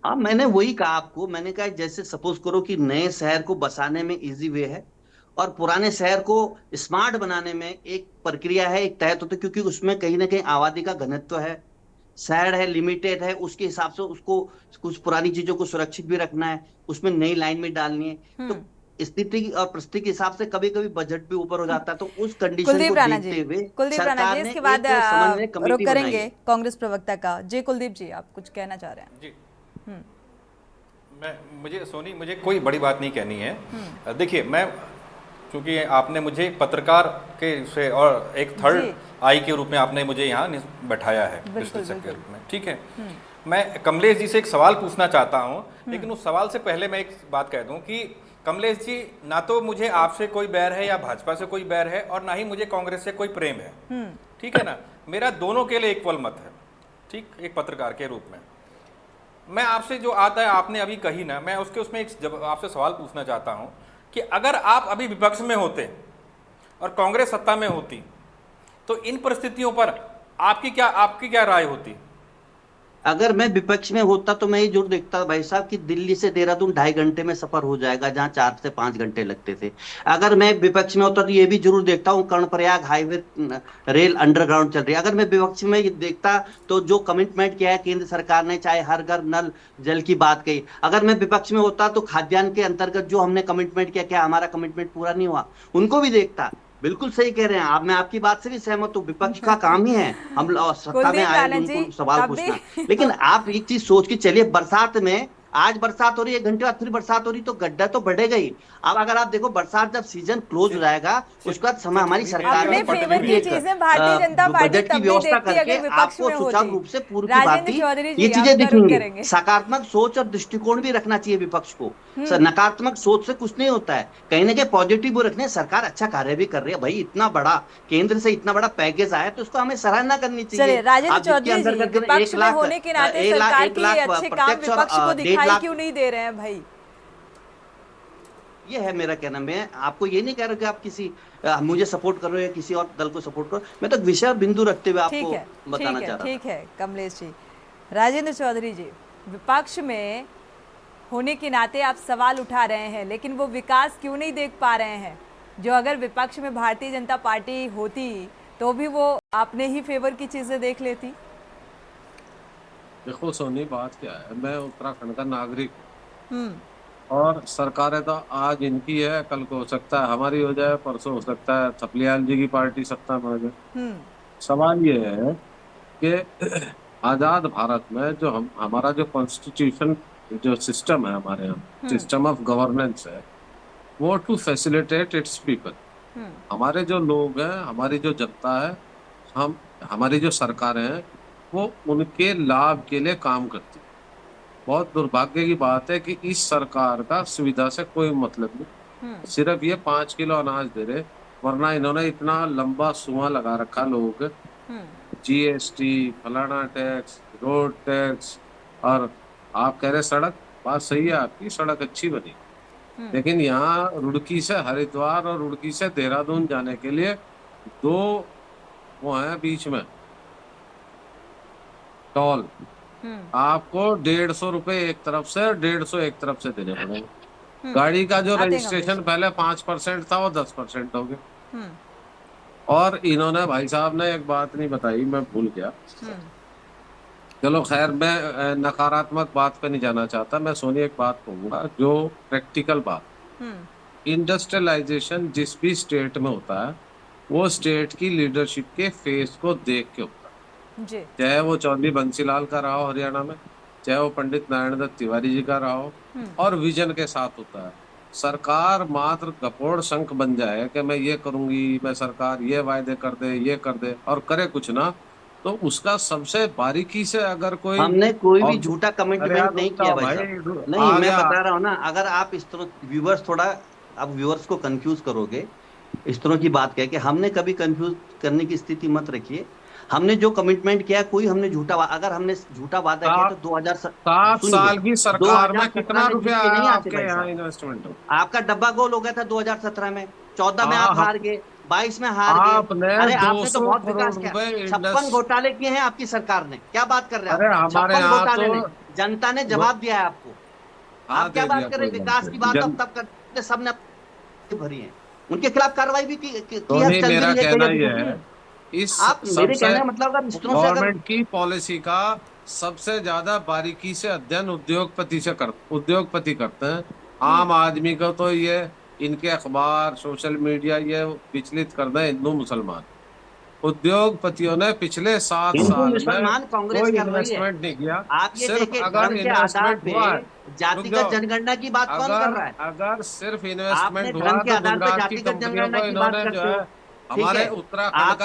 हाँ, मैंने वही कहा आपको, मैंने कहा जैसे सपोज करो कि नए शहर को बसाने में इजी वे है और पुराने शहर को स्मार्ट बनाने में एक प्रक्रिया है, एक तहत होता है, क्योंकि उसमें कहीं ना कहीं आबादी का घनत्व है, शहर है, लिमिटेड है, उसके हिसाब से उसको कुछ पुरानी चीजों को सुरक्षित भी रखना है, उसमें नई लाइन में डालनी है। तो स्थिति और परिस्थिति के हिसाब से कभी कभी बजट भी ऊपर हो जाता है, तो उस कंडीशन को देखते हुए कुलदीप राणा जी इसके बाद रुक करेंगे कांग्रेस प्रवक्ता का। जी कुलदीप जी, आप कुछ कहना चाह रहे हैं? जी, मुझे कोई बड़ी बात नहीं कहनी है। देखिए, मैं क्योंकि आपने मुझे पत्रकार के से और एक थर्ड आई के रूप में आपने मुझे यहाँ बैठाया है विश्लेषक के रूप में, ठीक है। मैं कमलेश जी से एक सवाल पूछना चाहता हूँ, लेकिन उस सवाल से पहले मैं एक बात कह दूं कि कमलेश जी, ना तो मुझे आपसे कोई बैर है या भाजपा से कोई बैर है और ना ही मुझे कांग्रेस से कोई प्रेम है, ठीक है ना। मेरा दोनों के लिए इक्वल मत है, ठीक, एक पत्रकार के रूप में। मैं आपसे जो आता है आपने अभी कही ना, मैं उसमें जब आपसे सवाल पूछना चाहता हूं कि अगर आप अभी विपक्ष में होते और कांग्रेस सत्ता में होती तो इन परिस्थितियों पर आपकी क्या राय होती? अगर मैं विपक्ष में होता तो मैं ये जरूर देखता भाई साहब कि दिल्ली से देहरादून 2.5 घंटे में सफर हो जाएगा, जहां 4 से 5 घंटे लगते थे। अगर मैं विपक्ष में होता तो ये भी जरूर देखता हूँ कर्णप्रयाग हाईवे रेल अंडरग्राउंड चल रही है। अगर मैं विपक्ष में ये देखता तो जो कमिटमेंट किया है केंद्र सरकार ने, चाहे हर घर नल जल की बात कही। अगर मैं विपक्ष में होता तो खाद्यान्न के अंतर्गत जो हमने कमिटमेंट किया, क्या हमारा कमिटमेंट पूरा नहीं हुआ, उनको भी देखता। बिल्कुल सही कह रहे हैं आप, मैं आपकी बात से भी सहमत हूँ। विपक्ष का काम ही है हम सत्ता में आए उनको सवाल पूछना, लेकिन आप एक चीज सोच के चलिए, बरसात में आज बरसात हो रही है, 1 घंटे बाद फिर बरसात हो रही, तो गड्ढा तो बढ़ेगा ही। अब अगर आप देखो बरसात जब सीजन क्लोज हो जाएगा उसके बाद समय हमारी सरकार ने बजट की व्यवस्था करके आपको सुचारू रूप से पूर्व की बात ये चीजें दिखेंगी। सकारात्मक सोच और दृष्टिकोण भी रखना चाहिए विपक्ष को, नकारात्मक सोच से कुछ नहीं होता है, कहीं ना कहीं पॉजिटिव वो रखने। सरकार अच्छा कार्य भी कर रही है भाई, इतना बड़ा केंद्र से इतना बड़ा पैकेज आया तो उसको हमें सराहना करनी चाहिए। राजेंद्र चौधरी जी, विपक्ष में होने के नाते सरकार के अच्छे काम विपक्ष को दिखाई क्यों नहीं दे रहे हैं भाई? ये है मेरा कहना। मैं आपको ये नहीं कह रहा कि आप किसी मुझे सपोर्ट कर रहे हो या किसी और दल को सपोर्ट करो, मैं तो विषय बिंदु रखते हुए आपको बताना चाह रहा हूं। ठीक है कमलेश जी। राजेंद्र चौधरी जी, विपक्ष में होने के नाते आप सवाल उठा रहे हैं, लेकिन वो विकास क्यों नहीं देख पा रहे हैं जो अगर विपक्ष में भारतीय जनता पार्टी होती तो भी वो अपने ही फेवर की चीजें देख लेती? देखो सोनी, बात क्या है, मैं उत्तराखंड का नागरिक हूँ और सरकारें तो आज इनकी है, कल को हो सकता है हमारी हो जाए, परसों हो सकता है थपलियाल जी की पार्टी सत्ता में आ जाए। सवाल ये है कि आजाद भारत में जो हमारा जो कॉन्स्टिट्यूशन जो सिस्टम है हमारे यहाँ, सिस्टम ऑफ गवर्नेंस है, वो टू फैसिलिटेट इट्स पीपल। हमारे जो लोग हैं, हमारी जो जनता है, हमारी जो सरकारें हैं, वो उनके लाभ के लिए काम करती है। बहुत दुर्भाग्य की बात है कि इस सरकार का सुविधा से कोई मतलब नहीं, सिर्फ ये 5 किलो अनाज दे रहे, वरना इन्होंने इतना लंबा सुआ लगा रखा लोगों के, जीएसटी, फलाना टैक्स, रोड टैक्स। और आप कह रहे सड़क, बात सही है आपकी, सड़क अच्छी बनी, लेकिन यहाँ रुड़की से हरिद्वार और रुड़की से देहरादून जाने के लिए 2 वो है बीच में टोल, आपको 150 रुपए एक तरफ से, 150 एक तरफ से देने पड़ेंगे। गाड़ी का जो रजिस्ट्रेशन पहले 5% था, वो 10% हो गया। और इन्होंने, भाई साहब ने एक बात नहीं बताई, मैं भूल गया। चलो खैर, मैं नकारात्मक बात पे नहीं जाना चाहता, मैं सोनी एक बात कहूंगा जो प्रैक्टिकल बात। इंडस्ट्रियलाइजेशन जिस भी स्टेट में होता है, वो स्टेट की लीडरशिप के फेस को देख के होता है। चाहे वो चौधरी बंसीलाल का रहा हो हरियाणा में, चाहे वो पंडित नारायण दत्त तिवारी जी का रहा हो, और विजन के साथ होता है। सरकार मात्र कपोड़ शंख बन जाए कि मैं ये करूंगी, मैं सरकार ये वायदे कर दे, ये कर दे, और करे कुछ ना, तो उसका सबसे बारीकी से अगर कोई, हमने कोई भी झूठा कमिटमेंट नहीं किया भाई साहब। नहीं, मैं बता रहा हूँ ना, अगर आप इस तरह व्यूवर्स थोड़ा, आप व्यूवर्स को कंफ्यूज करोगे इस तरह की बात कह के, हमने कभी कंफ्यूज करने की स्थिति मत रखिए। हमने जो कमिटमेंट किया, कोई हमने झूठा, अगर हमने झूठा वादा किया तो 7 साल की सरकार में कितना रुपया आया आपके यहाँ इन्वेस्टमेंट? आपका डब्बा गोल हो गया था 2017 में, 14 में आप हार गए, 22 में हार गए। अरे आपने तो बहुत विकास किया, 56 घोटाले किए हैं आपकी सरकार ने, क्या बात कर रहे हैं आप? 56 घोटाले ने जनता ने जवाब दिया है आपको। आप क्या बात कर रहे हैं? विकास की बात अब तक करते, सबने भरी है, उनके खिलाफ कार्रवाई भी की है। आप मेरे कहने का मतलब, अगर गवर्नमेंट की पॉलिसी का सबसे ज्यादा बारीकी से अध्ययन उद्योगपति करते हैं। आम आदमी को तो ये इनके अखबार, सोशल मीडिया ये विचलित कर दें हिंदू मुसलमान। उद्योगपतियों ने पिछले 7 साल में कोई इन्वेस्टमेंट नहीं किया। आप ये सिर्फ अगर इन्वेस्टमेंट हुआ है, जातिगत जनगणना की बात कौन कर रहा है? अगर सिर्फ इन्वेस्टमेंट हुआ तो गुजरात की कंपनियों को इन्होंने जो है हमारे उत्तराखंड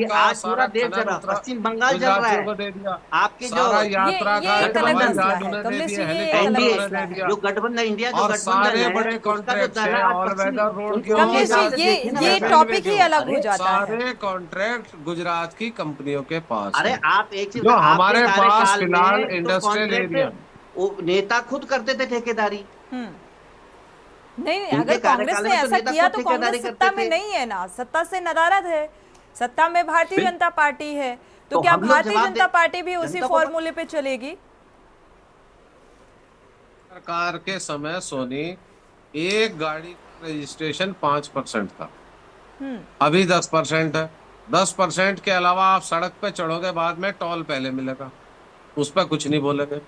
का सारा देश जल रहा है, पश्चिम बंगाल जल रहा है। आपके जो यात्रा का जो गठबंधन, इंडिया जो गठबंधन है, बड़े कॉन्ट्रैक्ट है, ऑल वेदर रोड ये टॉपिक ही अलग हो जाता है। सारे कॉन्ट्रैक्ट गुजरात की कंपनियों के पास। अरे आप एक चीज, जो हमारे पास फिलहाल इंडस्ट्रियल एरिया, नेता खुद करते थे ठेकेदारी। नहीं, अगर कांग्रेस ने ऐसा किया तो कांग्रेस सत्ता में नहीं है ना, सत्ता से नदारद है, सत्ता में भारतीय जनता पार्टी है, तो क्या भारतीय जनता पार्टी भी उसी फॉर्मूले पे चलेगी? सरकार के समय सोनी, एक गाड़ी रजिस्ट्रेशन 5% था, अभी 10% है। 10% के अलावा आप सड़क पे चढ़ोगे, बाद में टोल पहले मिलेगा, उस पर कुछ नहीं बोलेंगे।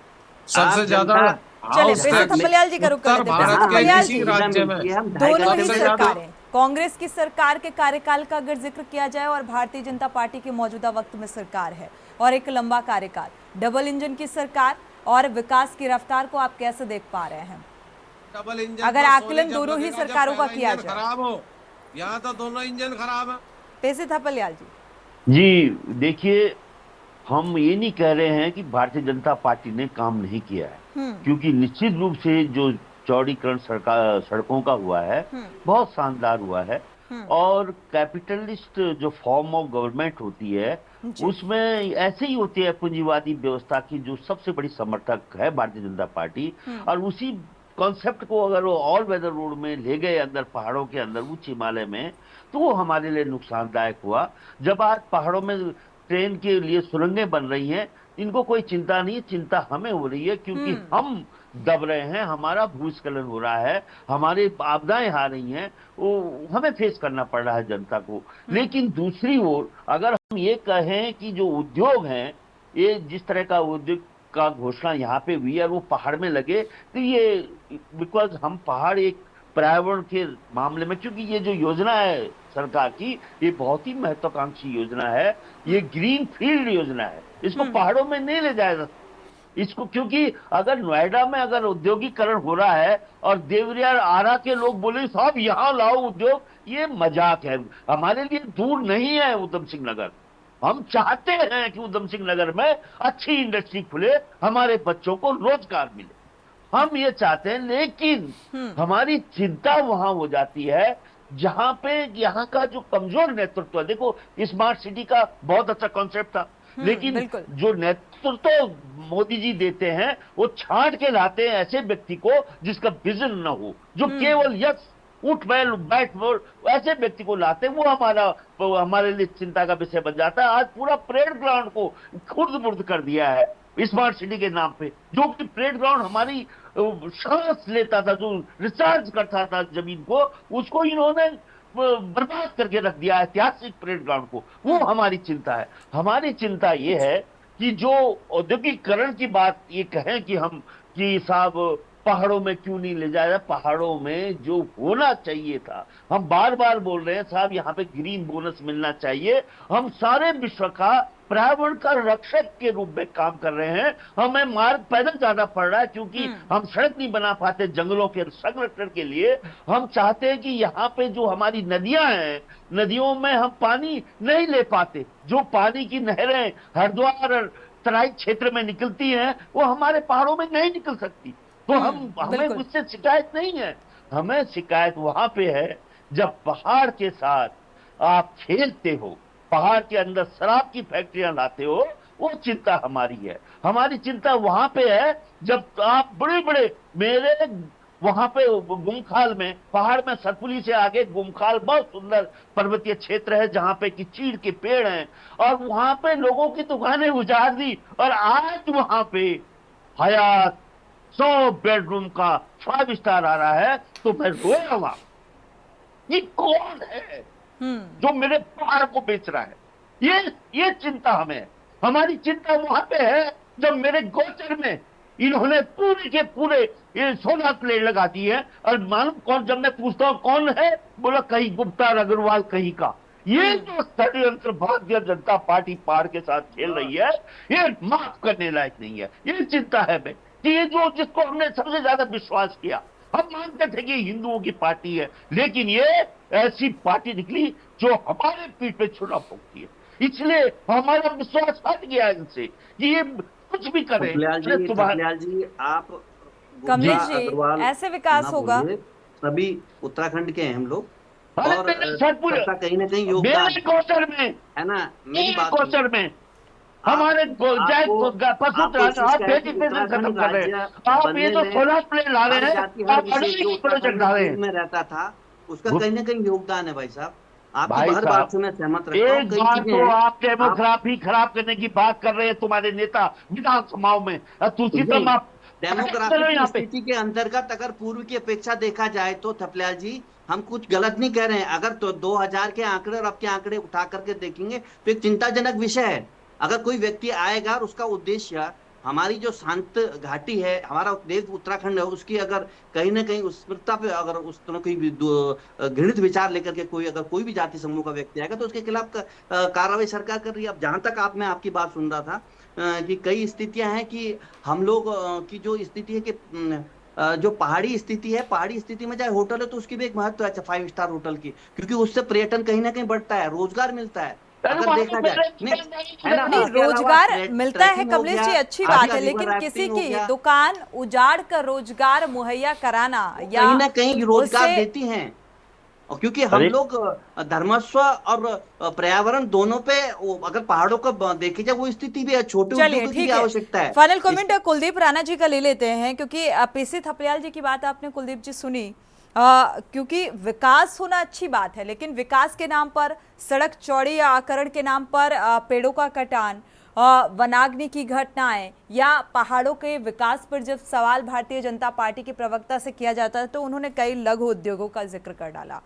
सबसे ज्यादा थपलियाल जी का रुक कर राज्य में दोनों ही सरकारें, कांग्रेस की सरकार के कार्यकाल का अगर जिक्र किया जाए और भारतीय जनता पार्टी की मौजूदा वक्त में सरकार है, और एक लंबा कार्यकाल, डबल इंजन की सरकार, और विकास की रफ्तार को आप कैसे देख पा रहे हैं? डबल इंजन अगर आकलन दोनों ही सरकारों का किया जाए, खराब हो, यहाँ तो दोनों इंजन खराब है। पेशी थपलियाल जी। जी देखिए, हम ये नहीं कह रहे हैं कि भारतीय जनता पार्टी ने काम नहीं किया है, क्योंकि निश्चित रूप से जो चौड़ीकरण सड़कों का हुआ है बहुत शानदार हुआ है। और कैपिटलिस्ट जो फॉर्म ऑफ गवर्नमेंट होती है, उसमें ऐसे ही होती है पूंजीवादी व्यवस्था की, जो सबसे बड़ी समर्थक है भारतीय जनता पार्टी। और उसी कॉन्सेप्ट को अगर वो ऑल वेदर रोड में ले गए, अंदर पहाड़ों के अंदर उच्च हिमालय में, तो वो हमारे लिए नुकसानदायक हुआ। जब आज पहाड़ों में ट्रेन के लिए सुरंगें बन रही हैं, इनको कोई चिंता नहीं, चिंता हमें हो रही है, क्योंकि हम दब रहे हैं, हमारा भूस्खलन हो रहा है, हमारी आपदाएं आ रही हैं, वो हमें फेस करना पड़ रहा है जनता को। लेकिन दूसरी ओर अगर हम ये कहें कि जो उद्योग हैं, ये जिस तरह का उद्योग का घोषणा यहाँ पे हुई और वो पहाड़ में लगे, तो ये बिकॉज हम पहाड़ एक पर्यावरण के मामले में, क्योंकि ये जो योजना है सरकार की, ये बहुत ही महत्वाकांक्षी योजना है, ये ग्रीन फील्ड योजना है, इसको पहाड़ों में नहीं ले जाया जाता इसको, क्योंकि अगर नोएडा में अगर औद्योगिकरण हो रहा है और देवरिया आरा के लोग बोले साहब यहाँ लाओ उद्योग, ये मजाक है। हमारे लिए दूर नहीं है उधम सिंह नगर। हम चाहते हैं कि उधम सिंह नगर में अच्छी इंडस्ट्री खुले, हमारे बच्चों को रोजगार मिले, हम ये चाहते हैं। लेकिन हमारी चिंता वहां हो जाती है जहां पे यहाँ का जो कमजोर नेतृत्व है। देखो स्मार्ट सिटी का बहुत अच्छा कॉन्सेप्ट था, लेकिन जो नेतृत्व मोदी जी देते हैं वो छांट के लाते हैं ऐसे व्यक्ति को जिसका विजन न हो, जो केवल यस उठ बैठ ऐसे व्यक्ति को लाते हैं, वो हमारे लिए चिंता का विषय बन जाता है। आज पूरा परेड ग्राउंड को खुर्द बुर्द कर दिया है स्मार्ट सिटी के नाम पे, जो कि परेड ग्राउंड हमारी सांस लेता था, जो रिचार्ज करता था जमीन को, उसको इन्होंने बर्बाद करके रख दिया ऐतिहासिक परेड ग्राउंड को। वो हमारी चिंता है। हमारी चिंता ये है कि जो औद्योगिकरण की बात ये कहें कि हम कि साहब पहाड़ों में क्यों नहीं ले जाया, पहाड़ों में जो होना चाहिए था, हम बार बार बोल रहे हैं साहब यहाँ पे ग्रीन बोनस मिलना चाहिए। हम सारे विश्व का पर्यावरण का रक्षक के रूप में काम कर रहे हैं, हमें मार्ग पैदल जाना पड़ रहा है क्योंकि हम सड़क नहीं बना पाते जंगलों के संरक्षण के लिए। हम चाहते हैं कि यहाँ पे जो हमारी नदियां हैं, नदियों में हम पानी नहीं ले पाते, जो पानी की नहरें हरिद्वार और तराई क्षेत्र में निकलती हैं वो हमारे पहाड़ों में नहीं निकल सकती। तो हमें उससे शिकायत नहीं है, हमें शिकायत वहां पे है जब पहाड़ के साथ आप खेलते हो, पहाड़ के अंदर शराब की फैक्ट्रियां लाते हो, वो चिंता हमारी है। हमारी चिंता वहां पे है जब आप बड़े बड़े मेरे वहां पे गुमखाल में, पहाड़ में सरपुली से आगे गुमखाल बहुत सुंदर पर्वतीय क्षेत्र है जहां पे कि चीड़ के पेड़ हैं, और वहां पे लोगों की दुकानें उजाड़ दी, और आज वहां पे हयात 100 बेडरूम का 5 स्टार आ रहा है। तो मैं रोया हुआ, ये कौन है जो मेरे पहाड़ को बेच रहा है? ये चिंता हमें है। हमारी चिंता वहां पे है जब मेरे गोचर में इन्होंने पूरे के पूरे ये सोलर प्लेट लगा दी है, और मालूम कौन, जब मैं पूछता हूं कौन है, बोला कहीं गुप्ता अग्रवाल कहीं का। ये जो षड्यंत्र भारतीय जनता पार्टी पहाड़ के साथ खेल रही है, ये माफ करने लायक नहीं है। ये चिंता है मैं कि ये जो जिसको हमने सबसे ज्यादा विश्वास किया, हम मानते थे कि हिंदुओं की पार्टी है, लेकिन ये ऐसी पार्टी निकली जो हमारे पीठ पे छुरा फूंकती है। इसलिए हमारा विश्वास हट गया इनसे कि ये कुछ भी करे। जी आप कमलेश जी, ऐसे विकास होगा? सभी उत्तराखंड के हैं हम लोग, और सबका कहीं ना कहीं योगदान है ना। मेरी बात क्वेश्चन में हमारे आप ये तो सोलर प्लेट ला रहे हैं, में रहता था, उसका कहीं ना कहीं योगदान है भाई साहब। आपकी हर बात से मैं सहमत रखता हूं। एक बात तो आप डेमोग्राफी खराब करने की बात कर रहे हैं तुम्हारे नेता विधानसभाओं में, डेमोग्राफी स्थिति के अंतर्गत अगर पूर्व की अपेक्षा देखा जाए तो थपलियाल जी हम कुछ गलत नहीं कह रहे हैं। अगर तो 2000 के आंकड़े और अब के आंकड़े उठा करके देखेंगे तो एक चिंताजनक विषय है। अगर कोई व्यक्ति आएगा और उसका उद्देश्य हमारी जो शांत घाटी है, हमारा देश उत्तराखंड है, उसकी अगर कहीं ना कहीं उस पे अगर उस तरह कोई घृणित विचार लेकर के अगर कोई भी जाति समूह का व्यक्ति आएगा तो उसके खिलाफ कार्रवाई सरकार कर रही है। अब जहां तक मैं आपकी बात सुन रहा था कि कई स्थितियां हैं कि हम लोग की जो स्थिति है कि जो पहाड़ी स्थिति है, पहाड़ी स्थिति में चाहे होटल है तो उसकी भी एक महत्व है 5 स्टार होटल की, क्योंकि उससे पर्यटन कहीं ना कहीं बढ़ता है, रोजगार मिलता है। अगर देखा जाए नहीं, रोजगार मिलता है कमलेश जी, अच्छी बात है, लेकिन किसी की दुकान उजाड़ कर रोजगार मुहैया कराना या कहीं ना कहीं रोजगार देती हैं, और क्योंकि हम लोग धर्मस्व और पर्यावरण दोनों पे अगर पहाड़ों को देखे जाए वो स्थिति भी है, छोटे उद्योगों की आवश्यकता है। फाइनल कमेंट कुलदीप राणा जी का ले लेते हैं, क्योंकि पीसी थपलियाल जी की बात आपने कुलदीप जी सुनी। क्योंकि विकास होना अच्छी बात है, लेकिन विकास के नाम पर सड़क चौड़ीकरण के नाम पर पेड़ों का कटान, वनाग्नि की घटनाएं या पहाड़ों के विकास पर जब सवाल भारतीय जनता पार्टी के प्रवक्ता से किया जाता है तो उन्होंने कई लघु उद्योगों का जिक्र कर डाला।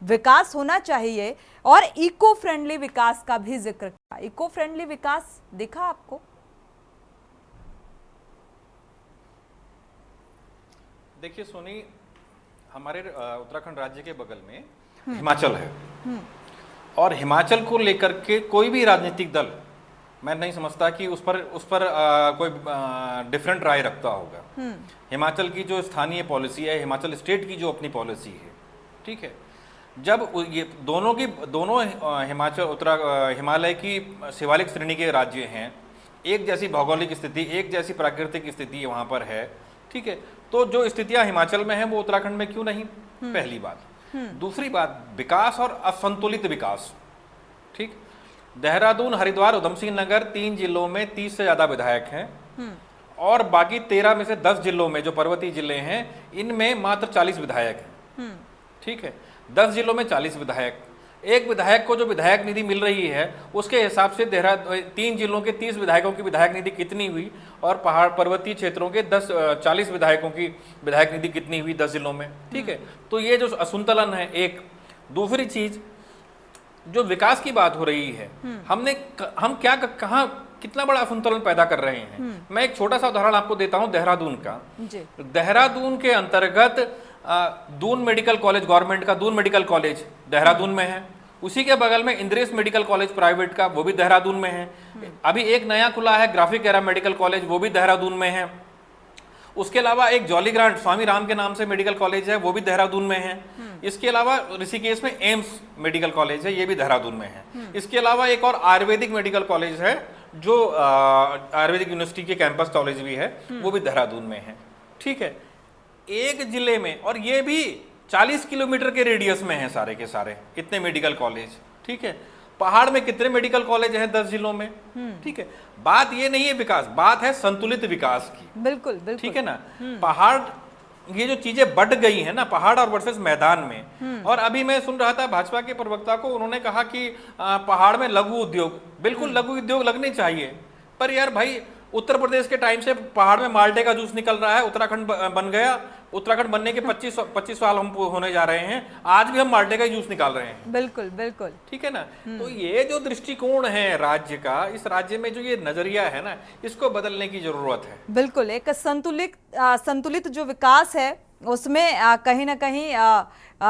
विकास होना चाहिए और इको फ्रेंडली विकास का भी जिक्र किया। इको फ्रेंडली विकास दिखा आपको? देखिए सोनी, हमारे उत्तराखंड राज्य के बगल में हिमाचल है, और हिमाचल को लेकर के कोई भी राजनीतिक दल, मैं नहीं समझता कि उस पर कोई डिफरेंट राय रखता होगा। हिमाचल की जो स्थानीय पॉलिसी है, हिमाचल स्टेट की जो अपनी पॉलिसी है, ठीक है, जब ये दोनों हिमालय की शिवालिक श्रेणी के राज्य हैं, एक जैसी भौगोलिक स्थिति, एक जैसी प्राकृतिक स्थिति वहाँ पर है, ठीक है, तो जो स्थितियाँ हिमाचल में हैं वो उत्तराखंड में क्यों नहीं? पहली बात। दूसरी बात, विकास और असंतुलित विकास, ठीक। देहरादून, हरिद्वार, उधम सिंह नगर 3 जिलों में 30 से ज्यादा विधायक हैं, और बाकी 13 में से 10 जिलों में जो पर्वतीय जिले हैं इनमें मात्र 40 विधायक हैं, ठीक है। 10 जिलों में 40 विधायक, एक विधायक को जो विधायक निधि मिल रही है उसके हिसाब से 3 जिलों के 30 विधायकों की विधायक निधि कितनी हुई, और पहाड़ पर्वतीय क्षेत्रों के 40 विधायकों की विधायक निधि कितनी हुई 10 जिलों में, ठीक है। तो ये जो असंतुलन है एक। दूसरी चीज, जो विकास की बात हो रही है, हम कहाँ कितना बड़ा असंतुलन पैदा कर रहे हैं। मैं एक छोटा सा उदाहरण आपको देता हूं देहरादून का। देहरादून के अंतर्गत दून मेडिकल कॉलेज, गवर्नमेंट का दून मेडिकल कॉलेज देहरादून में है। उसी के बगल में इंद्रेश मेडिकल कॉलेज प्राइवेट का, वो भी देहरादून में है। अभी एक नया खुला है ग्राफिक एरा मेडिकल कॉलेज, वो भी देहरादून में है। उसके अलावा एक जॉली ग्रांट स्वामी राम के नाम से मेडिकल कॉलेज है, वो भी देहरादून में है। इसके अलावा ऋषिकेश में एम्स मेडिकल कॉलेज है, ये भी देहरादून में है। इसके अलावा एक और आयुर्वेदिक मेडिकल कॉलेज है जो आयुर्वेदिक यूनिवर्सिटी के कैंपस कॉलेज भी है, वो भी देहरादून में है, ठीक है। एक जिले में, और ये भी 40 किलोमीटर के रेडियस में है सारे के सारे इतने मेडिकल कॉलेज, ठीक है। पहाड़ में कितने मेडिकल कॉलेज हैं 10 जिलों में, ठीक है। बात ये नहीं है विकास, बात है संतुलित विकास की। बिल्कुल बिल्कुल, ठीक है ना। पहाड़, ये जो चीजें बढ़ गई है ना पहाड़ और वर्सेस मैदान में। और अभी मैं सुन रहा था भाजपा के प्रवक्ता को, उन्होंने कहा कि पहाड़ में लघु उद्योग, बिल्कुल लघु उद्योग लगने चाहिए, पर यार भाई उत्तर प्रदेश के टाइम से पहाड़ में माल्टे का जूस निकल रहा है, उत्तराखंड बन गया, उत्तराखंड बनने के 25 साल हम होने जा रहे हैं, आज भी हम माल्टे का जूस निकाल रहे हैं। बिल्कुल बिल्कुल, ठीक है ना। तो ये जो दृष्टिकोण है राज्य का, इस राज्य में जो ये नजरिया है ना, इसको बदलने की जरूरत है। बिल्कुल, एक संतुलित जो विकास है उसमें कहीं ना कहीं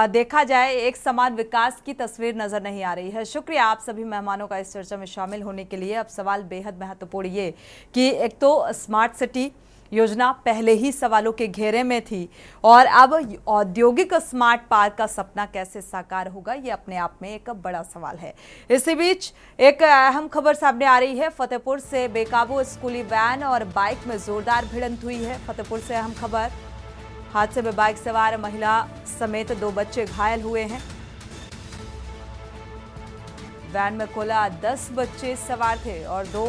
देखा जाए एक समान विकास की तस्वीर नजर नहीं आ रही है। शुक्रिया आप सभी मेहमानों का इस चर्चा में शामिल होने के लिए। अब सवाल बेहद महत्वपूर्ण ये कि एक तो स्मार्ट सिटी योजना पहले ही सवालों के घेरे में थी, और अब औद्योगिक स्मार्ट पार्क का सपना कैसे साकार होगा, ये अपने आप में एक बड़ा सवाल है। इसी बीच एक अहम खबर सामने आ रही है। फतेहपुर से बेकाबू स्कूली वैन और बाइक में जोरदार भिड़ंत हुई है। फतेहपुर से अहम खबर, हादसे में बाइक सवार महिला समेत 2 बच्चे घायल हुए हैं। वैन में कुल 10 बच्चे सवार थे और 2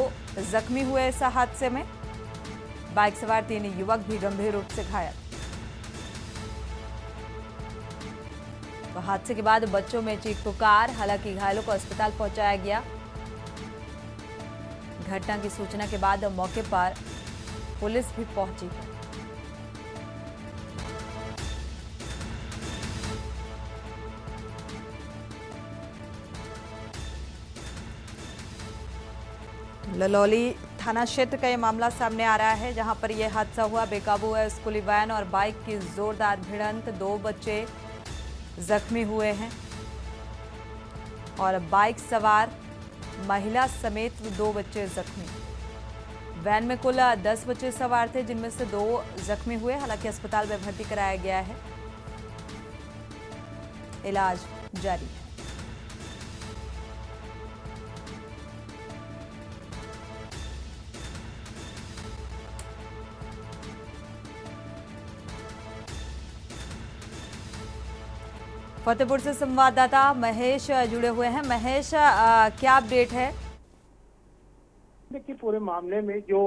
जख्मी हुए इस हादसे में। बाइक सवार 3 युवक भी गंभीर रूप से घायल। हादसे के बाद बच्चों में चीख पुकार, हालांकि घायलों को अस्पताल पहुंचाया गया। घटना की सूचना के बाद मौके पर पुलिस भी पहुंची है। ललौली थाना क्षेत्र का ये मामला सामने आ रहा है, जहां पर यह हादसा हुआ। बेकाबू है स्कूली वैन और बाइक की जोरदार भिड़ंत, 2 बच्चे जख्मी हुए हैं और बाइक सवार महिला समेत 2 बच्चे जख्मी। वैन में कुल 10 बच्चे सवार थे, जिनमें से 2 जख्मी हुए। हालांकि अस्पताल में भर्ती कराया गया है, इलाज जारी है। फतेहपुर से संवाददाता महेश जुड़े हुए हैं। महेश, क्या अपडेट है? देखिए, पूरे मामले में जो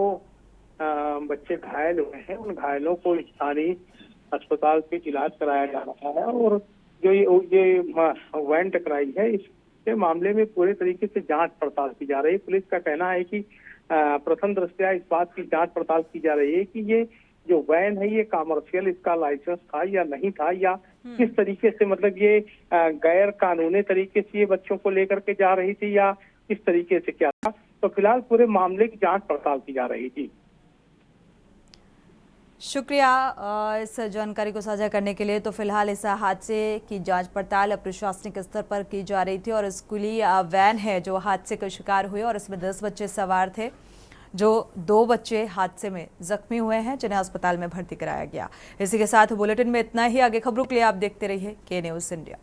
बच्चे घायल हुए हैं, उन घायलों को स्थानीय अस्पताल से इलाज कराया जा रहा है, और जो ये वैन टकराई है, इसके मामले में पूरे तरीके से जांच पड़ताल की जा रही है। पुलिस का कहना है कि प्रथम दृष्टया इस बात की जांच पड़ताल की जा रही है कि ये जो वैन है ये कॉमर्शियल, इसका लाइसेंस था या नहीं था, या किस तरीके से, मतलब ये गैर कानूनी तरीके से ये बच्चों को लेकर के जा रही थी, या किस तरीके से क्या था। तो फिलहाल पूरे मामले की जांच पड़ताल की जा रही थी। शुक्रिया इस जानकारी को साझा करने के लिए। तो फिलहाल इस हादसे की जांच पड़ताल प्रशासनिक स्तर पर की जा रही थी और स्कूली वैन है जो हादसे का शिकार हुई और इसमें 10 बच्चे सवार थे, जो 2 बच्चे हादसे में जख्मी हुए हैं जिन्हें अस्पताल में भर्ती कराया गया। इसी के साथ बुलेटिन में इतना ही। आगे खबरों के लिए आप देखते रहिए के न्यूज़ इंडिया।